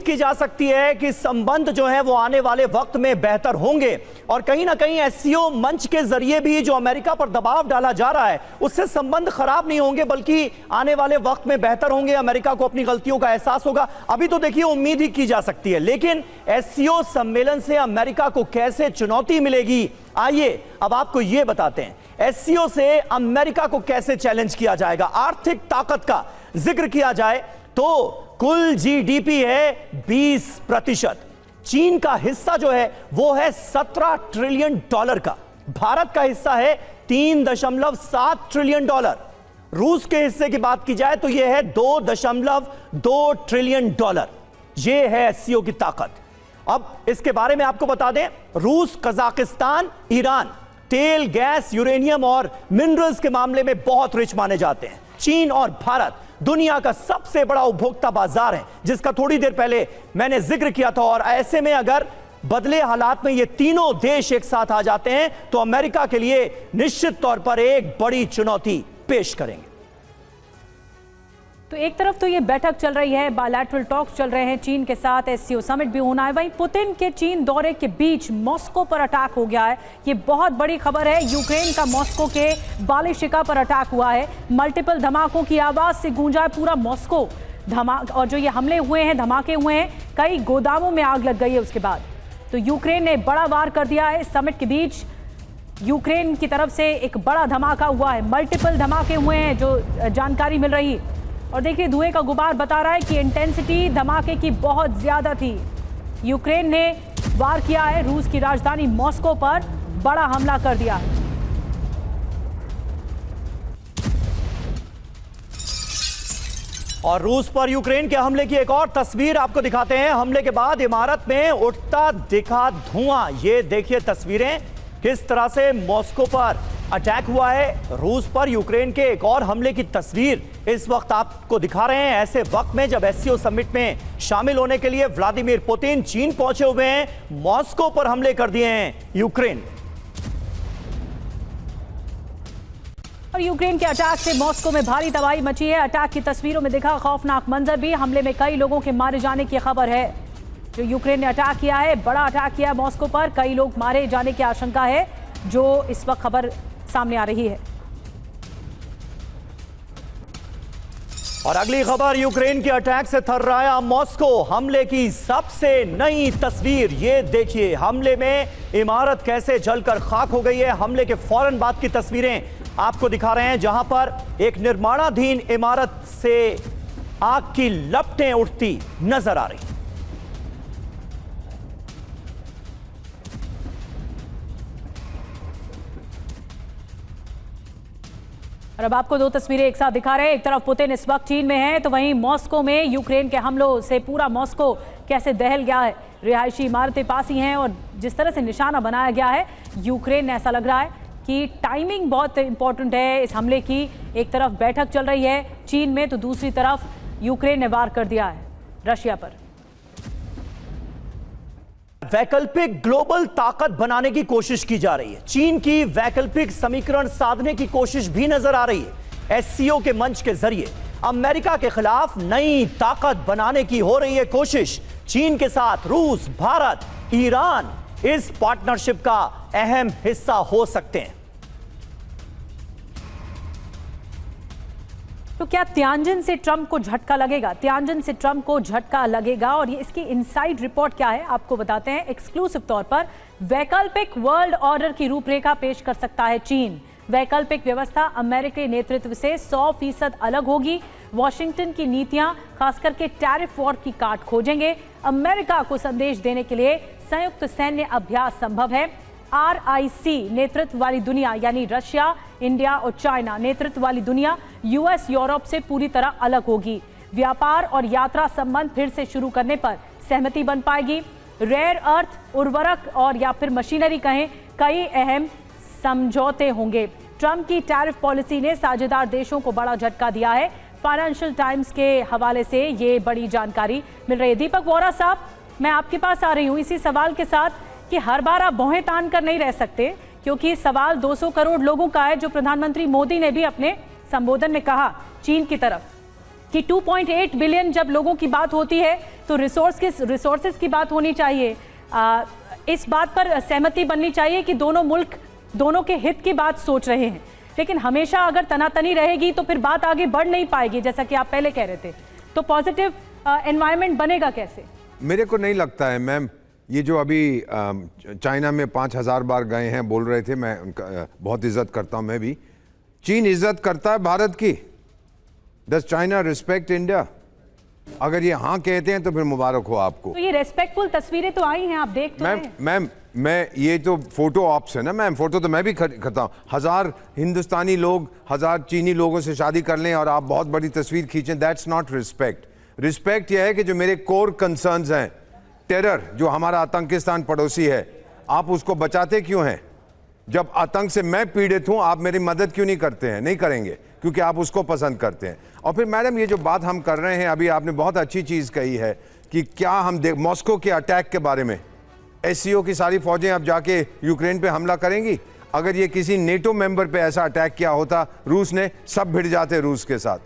की जा सकती है कि संबंध जो है वो आने वाले वक्त में बेहतर होंगे और कहीं ना कहीं एससीओ मंच के जरिए भी जो अमेरिका पर दबाव डाला जा रहा है उससे संबंध खराब नहीं होंगे बल्कि आने वाले वक्त में बेहतर होंगे। अमेरिका को अपनी गलतियों का एहसास होगा। अभी तो देखिए उम्मीद ही की जा सकती है, लेकिन एससीओ सम्मेलन से अमेरिका को कैसे चुनौती मिलेगी, आइए अब आपको यह बताते हैं। एससीओ से अमेरिका को कैसे चैलेंज किया जाएगा। आर्थिक ताकत का जिक्र किया जाए तो कुल जीडीपी है 20%। चीन का हिस्सा जो है वो है 17 ट्रिलियन डॉलर का। भारत का हिस्सा है 3.7 ट्रिलियन डॉलर। रूस के हिस्से की बात की जाए तो यह है 2.2 ट्रिलियन डॉलर। यह है एससीओ की ताकत। अब इसके बारे में आपको बता दें, रूस, कजाकिस्तान, ईरान तेल, गैस, यूरेनियम और मिनरल्स के मामले में बहुत रिच माने जाते हैं। चीन और भारत दुनिया का सबसे बड़ा उपभोक्ता बाजार है, जिसका थोड़ी देर पहले मैंने जिक्र किया था। और ऐसे में अगर बदले हालात में ये तीनों देश एक साथ आ जाते हैं तो अमेरिका के लिए निश्चित तौर पर एक बड़ी चुनौती पेश करेंगे। तो एक तरफ तो ये बैठक चल रही है, बायलैटरल टॉक्स चल रहे हैं चीन के साथ, एससीओ समिट भी होना है। वहीं पुतिन के चीन दौरे के बीच मॉस्को पर अटैक हो गया है। ये बहुत बड़ी खबर है। यूक्रेन का मॉस्को के बालिशिका पर अटैक हुआ है। मल्टीपल धमाकों की आवाज से गूंजा है पूरा मॉस्को। और जो ये हमले हुए हैं, धमाके हुए हैं, कई गोदामों में आग लग गई है। उसके बाद तो यूक्रेन ने बड़ा वार कर दिया है। समिट के बीच यूक्रेन की तरफ से एक बड़ा धमाका हुआ है। मल्टीपल धमाके हुए हैं जो जानकारी मिल रही है। और देखिए धुएं का गुबार बता रहा है कि इंटेंसिटी धमाके की बहुत ज्यादा थी। यूक्रेन ने वार किया है रूस की राजधानी मॉस्को पर, बड़ा हमला कर दिया है। और रूस पर यूक्रेन के हमले की एक और तस्वीर आपको दिखाते हैं। हमले के बाद इमारत में उठता दिखा धुआं। ये देखिए तस्वीरें, किस तरह से मॉस्को पर अटैक हुआ है। रूस पर यूक्रेन के एक और हमले की तस्वीर इस वक्त आपको दिखा रहे हैं, ऐसे वक्त में जब एससीओ समिट में शामिल होने के लिए व्लादिमीर पुतिन चीन पहुंचे हुए हैं। मॉस्को पर हमले कर दिए हैं यूक्रेन। और यूक्रेन के अटैक से मॉस्को में भारी तबाही मची है। अटैक की तस्वीरों में दिखा खौफनाक मंजर भी। हमले में कई लोगों के मारे जाने की खबर है। जो यूक्रेन ने अटैक किया है, बड़ा अटैक किया है मॉस्को पर, कई लोग मारे जाने की आशंका है जो इस वक्त खबर सामने आ रही है। और अगली खबर, यूक्रेन के अटैक से थर्राया मॉस्को। हमले की सबसे नई तस्वीर ये देखिए। हमले में इमारत कैसे जलकर खाक हो गई है। हमले के फौरन बाद की तस्वीरें आपको दिखा रहे हैं, जहां पर एक निर्माणाधीन इमारत से आग की लपटें उठती नजर आ रही। और अब आपको दो तस्वीरें एक साथ दिखा रहे हैं। एक तरफ पुतिन इस वक्त चीन में है, तो वहीं मॉस्को में यूक्रेन के हमलों से पूरा मॉस्को कैसे दहल गया है। रिहायशी इमारतें पास ही हैं और जिस तरह से निशाना बनाया गया है यूक्रेन ने, ऐसा लग रहा है कि टाइमिंग बहुत इंपॉर्टेंट है इस हमले की। एक तरफ बैठक चल रही है चीन में, तो दूसरी तरफ यूक्रेन ने वार कर दिया है रशिया पर। वैकल्पिक ग्लोबल ताकत बनाने की कोशिश की जा रही है। चीन की वैकल्पिक समीकरण साधने की कोशिश भी नजर आ रही है। एससीओ के मंच के जरिए अमेरिका के खिलाफ नई ताकत बनाने की हो रही है कोशिश। चीन के साथ रूस, भारत, ईरान इस पार्टनरशिप का अहम हिस्सा हो सकते हैं। तो क्या तियानजिन से ट्रंप को झटका लगेगा? तियानजिन से ट्रंप को झटका लगेगा और ये इसकी इनसाइड रिपोर्ट क्या है आपको बताते हैं एक्सक्लूसिव तौर पर। वैकल्पिक वर्ल्ड ऑर्डर की रूपरेखा पेश कर सकता है चीन। वैकल्पिक व्यवस्था अमेरिकी नेतृत्व से 100% अलग होगी। वॉशिंगटन की नीतियां खास करके टैरिफ वॉर की काट खोजेंगे। अमेरिका को संदेश देने के लिए संयुक्त सैन्य अभ्यास संभव है। RIC नेतृत्व वाली दुनिया यानी रशिया, इंडिया और चाइना नेतृत्व वाली दुनिया US, यूरोप से पूरी तरह अलग होगी। व्यापार और यात्रा संबंध फिर से शुरू करने पर सहमति बन पाएगी। रेयर अर्थ, उर्वरक और या फिर मशीनरी कहें, कई अहम समझौते होंगे। ट्रंप की टैरिफ पॉलिसी ने साझेदार देशों को बड़ा झटका दिया है। फाइनेंशियल टाइम्स के हवाले से ये बड़ी जानकारी मिल रही है। दीपक वोरा साहब, मैं आपके पास आ रही हूँ इसी सवाल के साथ कि हर बार आप भौहें तान कर नहीं रह सकते, क्योंकि सवाल 200 करोड़ लोगों का है, जो प्रधानमंत्री मोदी ने भी अपने संबोधन में कहा चीन की तरफ। कि 2.8 बिलियन जब लोगों की बात होती है तो रिसोर्सेज की बात होनी चाहिए। इस बात पर सहमति बननी चाहिए कि दोनों मुल्क दोनों के हित की बात सोच रहे हैं, लेकिन हमेशा अगर तनातनी रहेगी तो फिर बात आगे बढ़ नहीं पाएगी, जैसा कि आप पहले कह रहे थे। तो पॉजिटिव एनवायरनमेंट बनेगा कैसे? मेरे को नहीं लगता है मैम, ये जो अभी चाइना में 5000 बार गए हैं बोल रहे थे, मैं उनका बहुत इज्जत करता हूं। मैं भी, चीन इज्जत करता है भारत की। Does China respect India? अगर ये हाँ कहते हैं तो फिर मुबारक हो आपको। तो ये रेस्पेक्टफुल तस्वीरें तो आई हैं, आप देख तो रहे हैं। मैम मैं ये तो फोटो ऑप्स है ना मैम, फोटो तो मैं भी करता हूँ। 1000 हिंदुस्तानी लोग 1000 चीनी लोगों से शादी कर लें और आप बहुत बड़ी तस्वीर खींचें, दैट्स नॉट रिस्पेक्ट। रिस्पेक्ट यह है कि जो मेरे कोर कंसर्न्स हैं, टेरर जो हमारा आतंकिस्तान पड़ोसी है, आप उसको बचाते क्यों हैं? जब आतंक से मैं पीड़ित हूं, आप मेरी मदद क्यों नहीं करते हैं? नहीं करेंगे क्योंकि आप उसको पसंद करते हैं। और फिर मैडम ये जो बात हम कर रहे हैं, अभी आपने बहुत अच्छी चीज़ कही है कि क्या हम मॉस्को के अटैक के बारे में, एससीओ की सारी फौजें अब जाके यूक्रेन पे हमला करेंगी। अगर ये किसी नेटो मेंबर पे ऐसा अटैक किया होता रूस ने, सब भिड़ जाते रूस के साथ।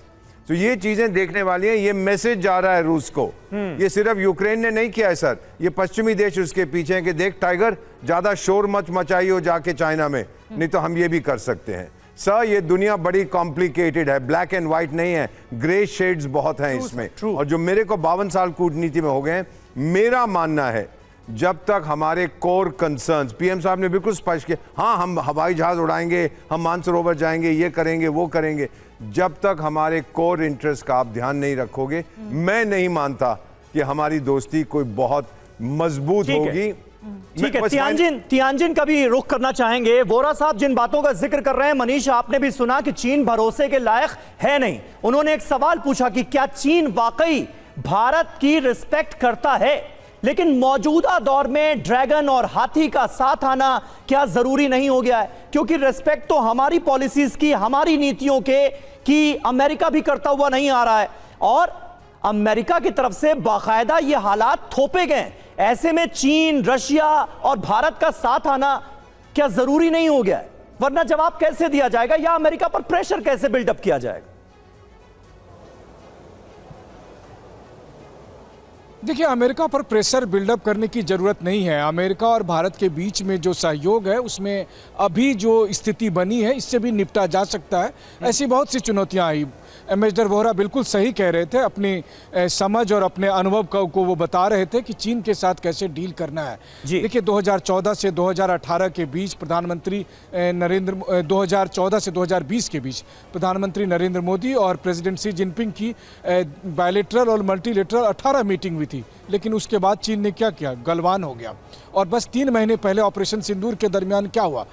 तो ये चीजें देखने वाली हैं। ये मैसेज जा रहा है रूस को, ये सिर्फ यूक्रेन ने नहीं किया है सर, ये पश्चिमी देश उसके पीछे हैं कि देख टाइगर, ज्यादा शोर मच मचाइयो जाके चाइना में, नहीं तो हम ये भी कर सकते हैं। सर ये दुनिया बड़ी कॉम्प्लिकेटेड है, ब्लैक एंड व्हाइट नहीं है, ग्रे शेड्स बहुत हैं इसमें। और जो मेरे को 52 साल कूटनीति में हो गए हैं, मेरा मानना है जब तक हमारे कोर कंसर्न्स, पीएम साहब ने बिल्कुल स्पष्ट किया, हाँ हम हवाई जहाज उड़ाएंगे, हम मानसरोवर जाएंगे, ये करेंगे वो करेंगे, जब तक हमारे कोर इंटरेस्ट का आप ध्यान नहीं रखोगे, मैं नहीं मानता कि हमारी दोस्ती कोई बहुत मजबूत होगी। ठीक है, तियानजिन का भी रुख करना चाहेंगे। वोरा साहब जिन बातों का जिक्र कर रहे हैं, मनीष आपने भी सुना कि चीन भरोसे के लायक है नहीं। उन्होंने एक सवाल पूछा कि क्या चीन वाकई भारत की रिस्पेक्ट करता है, लेकिन मौजूदा दौर में ड्रैगन और हाथी का साथ आना क्या जरूरी नहीं हो गया है? क्योंकि रिस्पेक्ट तो हमारी पॉलिसीज की, हमारी नीतियों के की अमेरिका भी करता हुआ नहीं आ रहा है, और अमेरिका की तरफ से बाकायदा ये हालात थोपे गए। ऐसे में चीन, रशिया और भारत का साथ आना क्या जरूरी नहीं हो गया है? वरना जवाब कैसे दिया जाएगा, या अमेरिका पर प्रेशर कैसे बिल्डअप किया जाएगा? देखिए, अमेरिका पर प्रेशर बिल्डअप करने की ज़रूरत नहीं है। अमेरिका और भारत के बीच में जो सहयोग है उसमें अभी जो स्थिति बनी है इससे भी निपटा जा सकता है। ऐसी बहुत सी चुनौतियां आई। एम्बेसडर वोहरा बिल्कुल सही कह रहे थे, अपनी समझ और अपने अनुभव को वो बता रहे थे कि चीन के साथ कैसे डील करना है। देखिए 2014 से 2018 के बीच 2014 से 2020 के बीच प्रधानमंत्री नरेंद्र मोदी और प्रेसिडेंट शी जिनपिंग की बायलैटरल और मल्टीलैटरल 18 मीटिंग हुई थी, लेकिन उसके बाद चीन ने क्या किया, गलवान हो गया। और बस 3 महीने पहले ऑपरेशन सिंदूर के दरमियान क्या हुआ,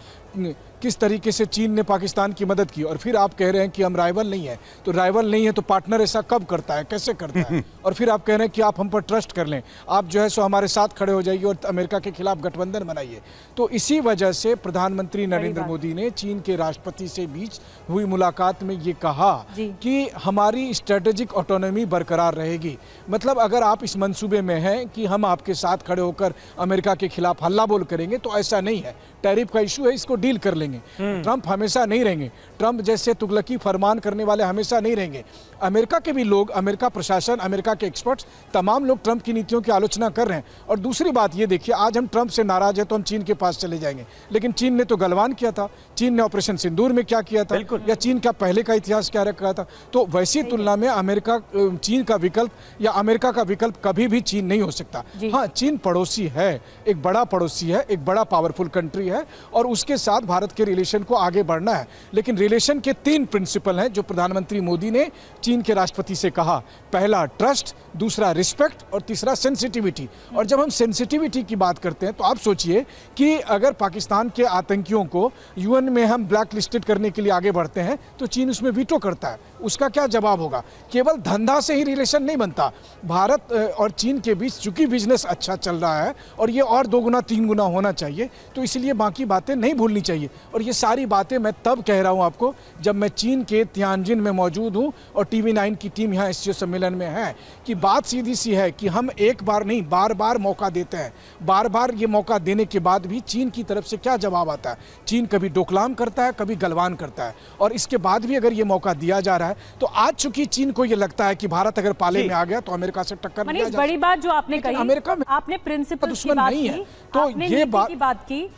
किस तरीके से चीन ने पाकिस्तान की मदद की। और फिर आप कह रहे हैं कि हम राइवल नहीं है, तो राइवल नहीं है तो पार्टनर ऐसा कब करता है, कैसे करता है? और फिर आप कह रहे हैं कि आप हम पर ट्रस्ट कर लें, आप जो है सो हमारे साथ खड़े हो जाइए और अमेरिका के खिलाफ गठबंधन बनाइए। तो इसी वजह से प्रधानमंत्री नरेंद्र मोदी ने चीन के राष्ट्रपति से बीच हुई मुलाकात में ये कहा कि हमारी स्ट्रेटेजिक ऑटोनॉमी बरकरार रहेगी। मतलब अगर आप इस मंसूबे में हैं कि हम आपके साथ खड़े होकर अमेरिका के खिलाफ हल्ला बोल करेंगे, तो ऐसा नहीं है। टैरिफ का इशू है, इसको डील कर लेंगे। ट्रंप हमेशा नहीं रहेंगे, ट्रंप जैसे तुगलकी फरमान करने वाले हमेशा नहीं रहेंगे। अमेरिका के भी लोग, अमेरिका प्रशासन, अमेरिका के एक्सपर्ट्स, तमाम लोग ट्रंप की नीतियों की आलोचना कर रहे हैं। और दूसरी बात ये देखिए, आज हम ट्रंप से नाराज है तो हम चीन के पास चले जाएंगे, लेकिन चीन ने तो गलवान किया था। चीन ने ऑपरेशन सिंदूर में क्या किया था, या चीन का पहले का इतिहास क्या रखा था। तो वैसी तुलना में अमेरिका चीन का विकल्प या अमेरिका का विकल्प कभी भी चीन नहीं हो सकता। हाँ, चीन पड़ोसी है, एक बड़ा पड़ोसी है, एक बड़ा पावरफुल कंट्री है, और उसके साथ भारत के रिलेशन को आगे बढ़ना है। लेकिन रिलेशन के 3 प्रिंसिपल हैं जो प्रधानमंत्री मोदी ने चीन के राष्ट्रपति से कहा। पहला ट्रस्ट, दूसरा रिस्पेक्ट, और तीसरा सेंसिटिविटी। और जब हम सेंसिटिविटी की बात करते हैं तो आप सोचिए कि अगर पाकिस्तान के आतंकियों को यूएन में हम ब्लैक लिस्टेड करने के लिए आगे बढ़ते हैं तो चीन उसमें वीटो करता है, उसका क्या जवाब होगा? केवल धंधा से ही रिलेशन नहीं बनता। भारत और चीन के बीच चूंकि बिजनेस अच्छा चल रहा है और ये और 2 गुना 3 गुना होना चाहिए, तो इसलिए बाकी बातें नहीं भूलनी चाहिए। और ये सारी बातें मैं तब कह रहा हूँ आपको जब मैं चीन के तियानजिन में मौजूद हूँ और TV9 की टीम यहाँ एससीओ सम्मेलन में है, कि बात सीधी सी है कि हम एक बार नहीं बार बार मौका देते हैं। बार बार ये मौका देने के बाद भी चीन की तरफ से क्या जवाब आता है? चीन कभी डोकलाम करता है, कभी गलवान करता है, और इसके बाद भी अगर ये मौका दिया जा रहा है तो आज चूंकि चीन को ये लगता है कि भारत अगर पाले में आ गया तो अमेरिका से टक्कर मनीष, बड़ी बात जो आपने कही, अमेरिका में आपने प्रिंसिपल की दुश्मन बात नहीं की, है, तो आपने ये नीति की बात की।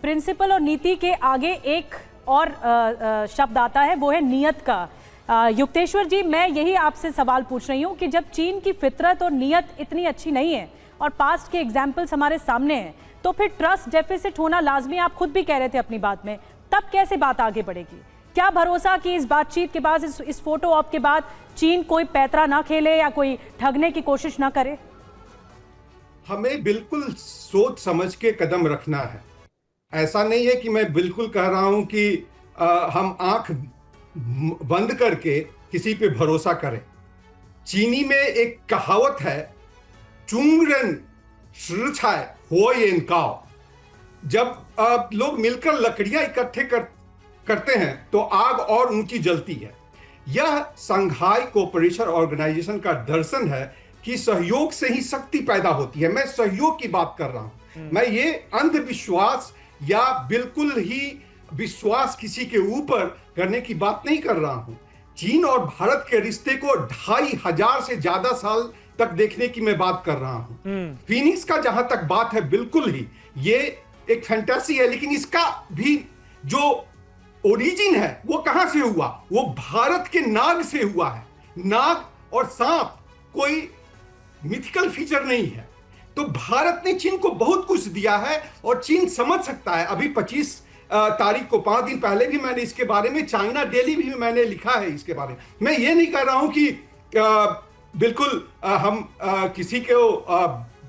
प्रिंसिपल और नीति के आगे एक और शब्द आता है, वो है नियत का। युक्तेश्वर जी, मैं यही आपसे सवाल पूछ रही हूँ कि जब चीन की फितरत और नियत इतनी अच्छी नहीं है और पास्ट के एग्जाम्पल्स हमारे सामने हैं, तो फिर ट्रस्ट डेफिसिट होना लाजमी, आप खुद भी कह रहे थे अपनी बात में, तब कैसे बात आगे बढ़ेगी? क्या भरोसा कि इस बातचीत के बाद, इस फोटो ऑप के बाद चीन कोई पैतरा ना खेले या कोई ठगने की कोशिश ना करे? हमें बिल्कुल सोच समझ के कदम रखना है। ऐसा नहीं है कि मैं बिल्कुल कह रहा हूं कि हम आंख बंद करके किसी पे भरोसा करें। चीनी में एक कहावत है, चुंगरन शिछाय होयेन काओ। जब लोग मिलकर लकड़ियां इकट्ठे करते हैं तो आग और ऊंची जलती है। यह संघाई कोऑपरेशन ऑर्गेनाइजेशन का दर्शन है कि सहयोग से ही शक्ति पैदा होती है। मैं सहयोग की बात कर रहा हूं, मैं ये अंधविश्वास या बिल्कुल ही विश्वास किसी के ऊपर करने की बात नहीं कर रहा हूं। चीन और भारत के रिश्ते को 2500 से ज्यादा साल तक देखने की मैं बात कर रहा हूं। फीनिक्स का जहां तक बात है, बिल्कुल ही ये एक फैंटेसी है, लेकिन इसका भी जो ओरिजिन है वो कहां से हुआ? वो भारत के नाग से हुआ है। नाग और सांप कोई मिथिकल फीचर नहीं है। तो भारत ने चीन को बहुत कुछ दिया है और चीन समझ सकता है। अभी 25 तारीख को, 5 दिन पहले भी मैंने इसके बारे में चाइना डेली भी मैंने लिखा है इसके बारे में। मैं ये नहीं कह रहा हूं कि बिल्कुल हम किसी को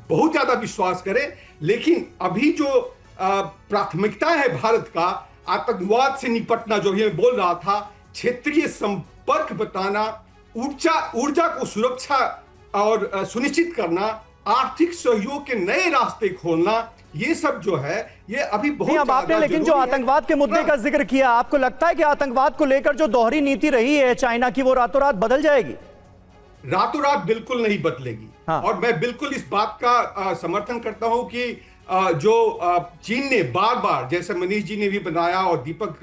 बहुत ज्यादा विश्वास करें, लेकिन अभी जो प्राथमिकता है भारत का, आतंकवाद से निपटना, जो ये बोल रहा था, क्षेत्रीय संपर्क बताना, ऊर्जा को सुरक्षा और सुनिश्चित करना, आर्थिक सहयोग के नए रास्ते खोलना, ये सब जो है ये अभी बहुत अब आपने लेकिन जो आतंकवाद के मुद्दे का जिक्र किया, आपको लगता है कि आतंकवाद को लेकर जो दोहरी नीति रही है चाइना की, वो रातों रात बदल जाएगी? रातों रात बिल्कुल नहीं बदलेगी। हाँ। और मैं बिल्कुल इस बात का समर्थन करता हूं कि जो चीन ने बार बार, जैसे मनीष जी ने भी बताया और दीपक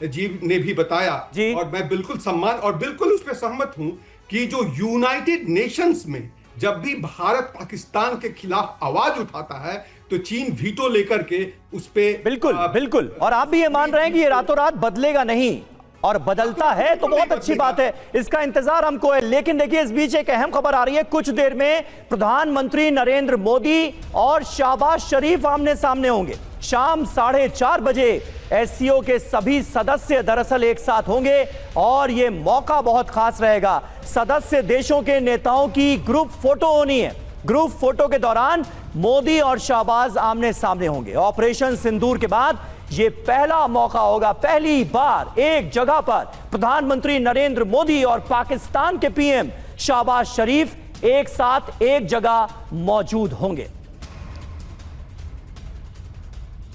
जी ने भी बताया, और मैं बिल्कुल सम्मान और बिल्कुल उस पर सहमत हूं कि जो यूनाइटेड नेशंस में जब भी भारत पाकिस्तान के खिलाफ आवाज उठाता है तो चीन वीटो लेकर के उस पे बिल्कुल। और आप भी ये मान रहे हैं कि ये रातों रात बदलेगा नहीं, और बदलता है तो बहुत अच्छी बात है, इसका इंतजार हमको है। लेकिन देखिए, इस बीच एक अहम खबर आ रही है। कुछ देर में प्रधानमंत्री नरेंद्र मोदी और शहबाज शरीफ आमने सामने होंगे। शाम 4:30 बजे एससीओ के सभी सदस्य दरअसल एक साथ होंगे और यह मौका बहुत खास रहेगा। सदस्य देशों के नेताओं की ग्रुप फोटो होनी है। ग्रुप फोटो के दौरान मोदी और शहबाज आमने सामने होंगे। ऑपरेशन सिंदूर के बाद यह पहला मौका होगा, पहली बार एक जगह पर प्रधानमंत्री नरेंद्र मोदी और पाकिस्तान के पीएम शहबाज शरीफ एक साथ एक जगह मौजूद होंगे।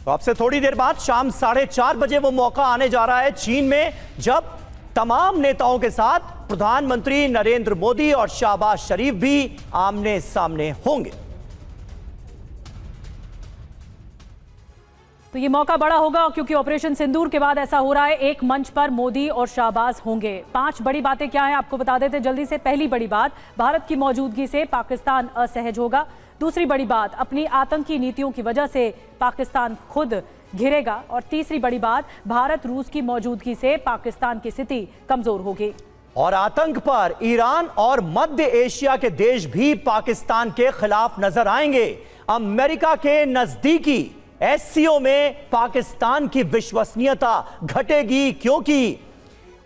तो अब से थोड़ी देर बाद शाम 4:30 बजे वो मौका आने जा रहा है चीन में, जब तमाम नेताओं के साथ प्रधानमंत्री नरेंद्र मोदी और शहबाज शरीफ भी आमने सामने होंगे। तो ये मौका बड़ा होगा क्योंकि ऑपरेशन सिंदूर के बाद ऐसा हो रहा है, एक मंच पर मोदी और शहबाज होंगे। 5 बड़ी बातें क्या हैं आपको बता देते जल्दी से। पहली बड़ी बात, भारत की मौजूदगी से पाकिस्तान असहज होगा। दूसरी बड़ी बात, अपनी आतंकी नीतियों की वजह से पाकिस्तान खुद घिरेगा। और तीसरी बड़ी बात, भारत रूस की मौजूदगी से पाकिस्तान की स्थिति कमजोर होगी। और आतंक पर ईरान और मध्य एशिया के देश भी पाकिस्तान के खिलाफ नजर आएंगे। अमेरिका के नजदीकी एससीओ में पाकिस्तान की विश्वसनीयता घटेगी, क्योंकि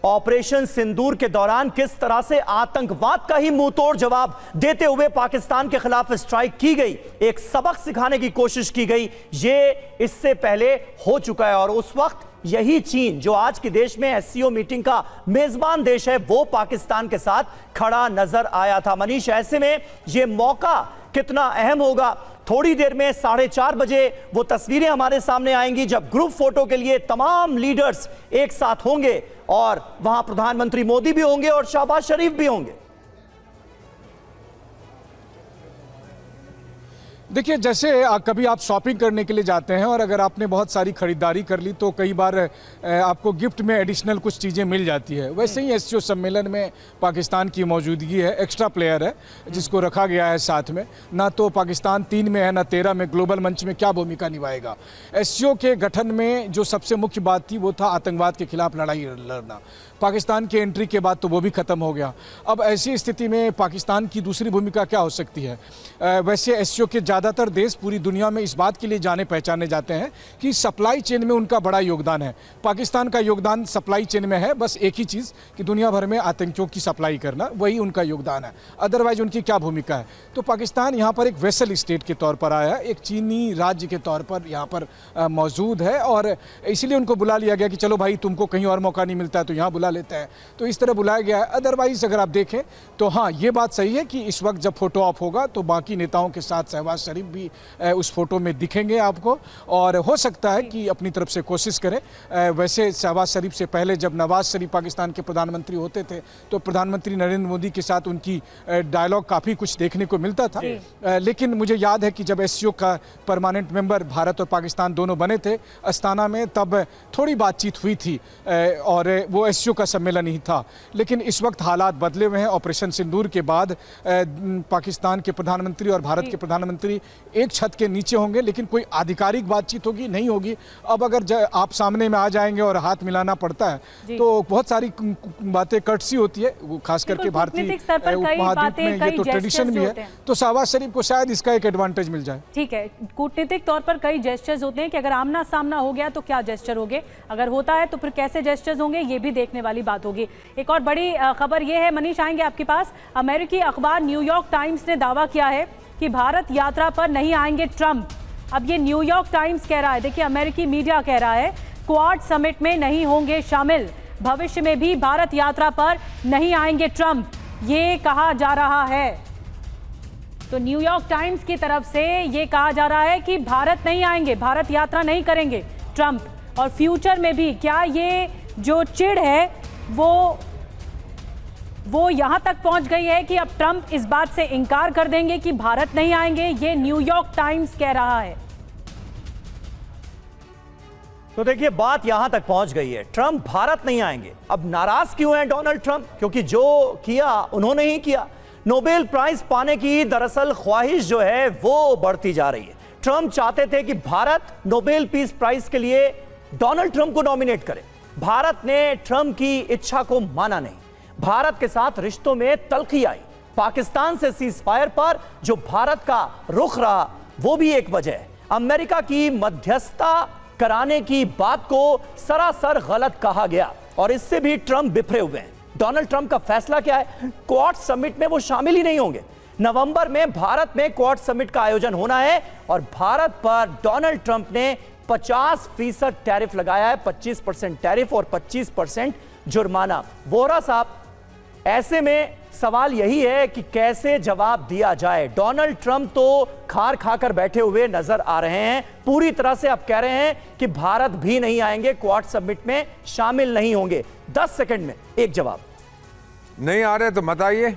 ऑपरेशन सिंदूर के दौरान किस तरह से आतंकवाद का ही मुंहतोड़ जवाब देते हुए पाकिस्तान के खिलाफ स्ट्राइक की गई, एक सबक सिखाने की कोशिश की गई, ये इससे पहले हो चुका है। और उस वक्त यही चीन, जो आज के देश में एससीओ मीटिंग का मेजबान देश है, वो पाकिस्तान के साथ खड़ा नजर आया था। मनीष, ऐसे में यह मौका कितना अहम होगा थोड़ी देर में 4:30 बजे वो तस्वीरें हमारे सामने आएंगी जब ग्रुप फोटो के लिए तमाम लीडर्स एक साथ होंगे और वहां प्रधानमंत्री मोदी भी होंगे और शहबाज शरीफ भी होंगे। देखिए, जैसे कभी आप शॉपिंग करने के लिए जाते हैं और अगर आपने बहुत सारी खरीदारी कर ली तो कई बार आपको गिफ्ट में एडिशनल कुछ चीज़ें मिल जाती है। वैसे ही एससीओ सम्मेलन में पाकिस्तान की मौजूदगी है, एक्स्ट्रा प्लेयर है जिसको रखा गया है साथ में। ना तो पाकिस्तान 3 में है ना 13 में, ग्लोबल मंच में क्या भूमिका निभाएगा। एससीओ के गठन में जो सबसे मुख्य बात थी वो था आतंकवाद के खिलाफ लड़ाई लड़ना। पाकिस्तान की एंट्री के बाद तो वो भी ख़त्म हो गया। अब ऐसी स्थिति में पाकिस्तान की दूसरी भूमिका क्या हो सकती है। वैसे एससीओ के ज़्यादातर देश पूरी दुनिया में इस बात के लिए जाने पहचाने जाते हैं कि सप्लाई चेन में उनका बड़ा योगदान है। पाकिस्तान का योगदान सप्लाई चेन में है बस एक ही चीज़ कि दुनिया भर में आतंकियों की सप्लाई करना, वही उनका योगदान है। अदरवाइज उनकी क्या भूमिका है। तो पाकिस्तान यहाँ पर एक वेसल स्टेट के तौर पर आया, एक चीनी राज्य के तौर पर यहाँ पर मौजूद है और इसीलिए उनको बुला लिया गया कि चलो भाई तुमको कहीं और मौका नहीं मिलता है तो यहाँ बुला लेते हैं, तो इस तरह बुलाया गया है। अदरवाइज अगर आप देखें तो हाँ, ये बात सही है कि इस वक्त जब फोटो ऑफ होगा तो बाकी नेताओं के साथ शहबाज शरीफ भी उस फोटो में दिखेंगे आपको और हो सकता है कि अपनी तरफ से कोशिश करें। वैसे शहबाज शरीफ से पहले जब नवाज शरीफ पाकिस्तान के प्रधानमंत्री होते थे तो प्रधानमंत्री नरेंद्र मोदी के साथ उनकी डायलॉग काफ़ी कुछ देखने को मिलता था। लेकिन मुझे याद है कि जब एससीओ का परमानेंट मेंबर भारत और पाकिस्तान दोनों बने थे अस्ताना में, तब थोड़ी बातचीत हुई थी और वो एससीओ का सम्मेलन ही था। लेकिन इस वक्त हालात बदले हुए हैं। ऑपरेशन सिंदूर के बाद पाकिस्तान के प्रधानमंत्री और भारत के प्रधानमंत्री एक छत के नीचे होंगे, लेकिन कोई आधिकारिक बातचीत होगी नहीं होगी। अब अगर आप सामने में आ जाएंगे और हाथ मिलाना पड़ता है तो बहुत सारी बातें कर्टसी होती है, वो खास करके भारतीय उपमहाद्वीप में ये तो ट्रेडिशन भी है। तो शहबाज शरीफ को शायद इसका एक एडवांटेज मिल जाए। ठीक है, कूटनीतिक तौर पर कई जेस्चर्स होते हैं कि अगर आमना सामना हो गया तो क्या जेस्चर होंगे, अगर होता है तो फिर कैसे जेस्चर्स होंगे, ये भी देखने वाली बात होगी। एक और बड़ी खबर ये है, मनीष आएंगे आपके पास। अमेरिकी अखबार न्यूयॉर्क टाइम्स ने दावा किया है कि भारत यात्रा पर नहीं आएंगे ट्रंप। अब ये न्यूयॉर्क टाइम्स कह रहा है, देखिए अमेरिकी मीडिया कह रहा है क्वाड समिट में नहीं होंगे शामिल, भविष्य में भी भारत यात्रा पर नहीं आएंगे ट्रंप, ये कहा जा रहा है। तो न्यूयॉर्क टाइम्स की तरफ से ये कहा जा रहा है कि भारत नहीं आएंगे, भारत यात्रा नहीं करेंगे ट्रंप, और फ्यूचर में भी। क्या ये जो चिढ़ है वो यहां तक पहुंच गई है कि अब ट्रंप इस बात से इनकार कर देंगे कि भारत नहीं आएंगे, ये न्यूयॉर्क टाइम्स कह रहा है। तो देखिए बात यहां तक पहुंच गई है, ट्रंप भारत नहीं आएंगे। अब नाराज क्यों हैं डोनाल्ड ट्रंप? क्योंकि जो किया उन्होंने ही किया। नोबेल प्राइज पाने की दरअसल ख्वाहिश जो है वो बढ़ती जा रही है। ट्रंप चाहते थे कि भारत नोबेल पीस प्राइज के लिए डोनाल्ड ट्रंप को नॉमिनेट करे। भारत ने ट्रंप की इच्छा को माना नहीं। भारत के साथ रिश्तों में तल्खी आई। पाकिस्तान से सीज फायर पर जो भारत का रुख रहा वो भी एक वजह है। अमेरिका की मध्यस्थता कराने की बात को सरासर गलत कहा गया और इससे भी ट्रंप बिफरे हुए हैं। डोनाल्ड ट्रंप का फैसला क्या है? क्वाड समिट में वो शामिल ही नहीं होंगे। नवंबर में भारत में क्वाड समिट का आयोजन होना है और भारत पर डोनाल्ड ट्रंप ने 50% टैरिफ लगाया है, 25% टैरिफ और 25% जुर्माना। वोहरा साहब, ऐसे में सवाल यही है कि कैसे जवाब दिया जाए। डोनाल्ड ट्रंप तो खार खाकर बैठे हुए नजर आ रहे हैं, पूरी तरह से अब कह रहे हैं कि भारत भी नहीं आएंगे, क्वाड समिट में शामिल नहीं होंगे। 10 सेकंड में एक जवाब। नहीं आ रहे तो मत आइए।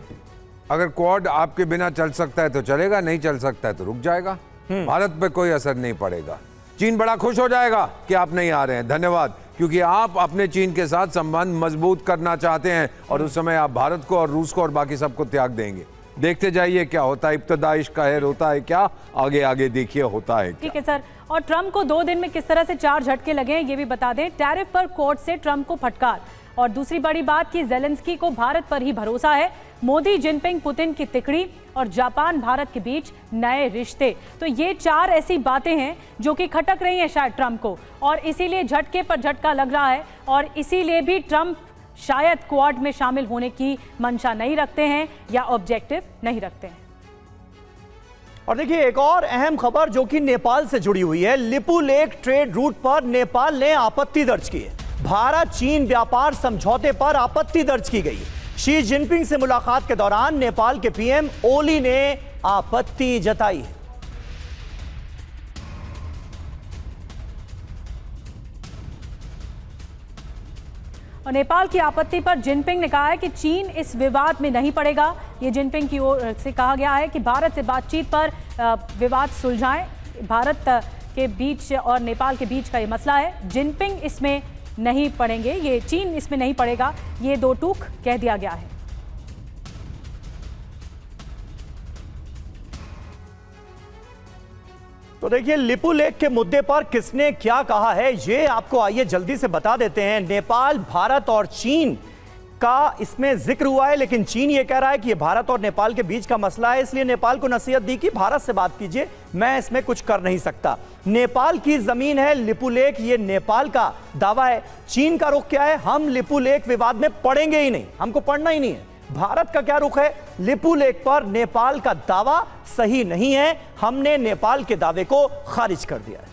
अगर क्वाड आपके बिना चल सकता है तो चलेगा, नहीं चल सकता है तो रुक जाएगा। भारत पे कोई असर नहीं पड़ेगा। चीन बड़ा खुश हो जाएगा कि आप नहीं आ रहे हैं, धन्यवाद, क्योंकि आप अपने चीन के साथ संबंध मजबूत करना चाहते हैं और उस समय आप भारत को और रूस को और बाकी सबको त्याग देंगे। देखते जाइए क्या होता है। इब्तदा इश्क का है, होता है क्या, आगे आगे देखिए होता है। ठीक है सर। और ट्रंप को 2 दिन में किस तरह से 4 झटके लगे ये भी बता दें। टैरिफ पर क्वाड से ट्रंप को फटकार, और दूसरी बड़ी बात कि जेलेंस्की को भारत पर ही भरोसा है। मोदी, जिनपिंग, पुतिन की तिकड़ी और जापान भारत के बीच नए रिश्ते। तो ये 4 ऐसी बातें हैं जो कि खटक रही हैं शायद ट्रंप को, और इसीलिए झटके पर झटका लग रहा है और इसीलिए भी ट्रंप शायद क्वाड में शामिल होने की मंशा नहीं रखते हैं या ऑब्जेक्टिव नहीं रखते हैं। और देखिए एक और अहम खबर जो कि नेपाल से जुड़ी हुई है। लिपू लेक ट्रेड रूट पर नेपाल ने आपत्ति दर्ज की है। भारत चीन व्यापार समझौते पर आपत्ति दर्ज की गई है। शी जिनपिंग से मुलाकात के दौरान नेपाल के पीएम ओली ने आपत्ति जताई है। और नेपाल की आपत्ति पर जिनपिंग ने कहा है कि चीन इस विवाद में नहीं पड़ेगा। ये जिनपिंग की ओर से कहा गया है कि भारत से बातचीत पर विवाद सुलझाएं। भारत के बीच और नेपाल के बीच का ये मसला है, जिनपिंग इसमें नहीं पड़ेंगे, ये चीन इसमें नहीं पड़ेगा, ये दो टूक कह दिया गया है। तो देखिए, लिपु लेख के मुद्दे पर किसने क्या कहा है ये आपको आइए जल्दी से बता देते हैं। नेपाल, भारत और चीन का इसमें जिक्र हुआ है, लेकिन चीन ये कह रहा है कि ये भारत और नेपाल के बीच का मसला है, इसलिए नेपाल को नसीहत दी कि भारत से बात कीजिए, मैं इसमें कुछ कर नहीं सकता। नेपाल की जमीन है लिपु लेख, ये नेपाल का दावा है। चीन का रुख क्या है? हम लिपु लेख विवाद में पड़ेंगे ही नहीं, हमको पढ़ना ही नहीं है। भारत का क्या रुख है? लिपु लेख पर नेपाल का दावा सही नहीं है, हमने नेपाल के दावे को खारिज कर दिया है।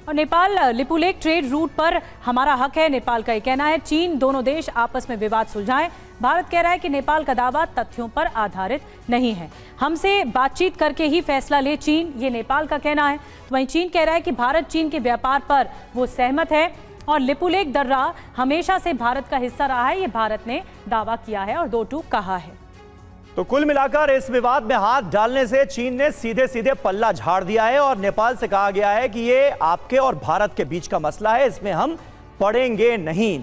और नेपाल लिपु लेख ट्रेड रूट पर हमारा हक है, नेपाल का ये कहना है। चीन, दोनों देश आपस में विवाद सुलझाएं। भारत कह रहा है कि नेपाल का दावा तथ्यों पर आधारित नहीं है, हमसे बातचीत करके ही फैसला ले चीन, ये नेपाल का कहना है। तो वहीं चीन कह रहा है कि भारत चीन के व्यापार पर वो सहमत है और लिपु लेख दर्रा हमेशा से भारत का हिस्सा रहा है, ये भारत ने दावा किया है और दो टूक कहा है। तो कुल मिलाकर इस विवाद में हाथ डालने से चीन ने सीधे सीधे पल्ला झाड़ दिया है और नेपाल से कहा गया है कि ये आपके और भारत के बीच का मसला है, इसमें हम पड़ेंगे नहीं।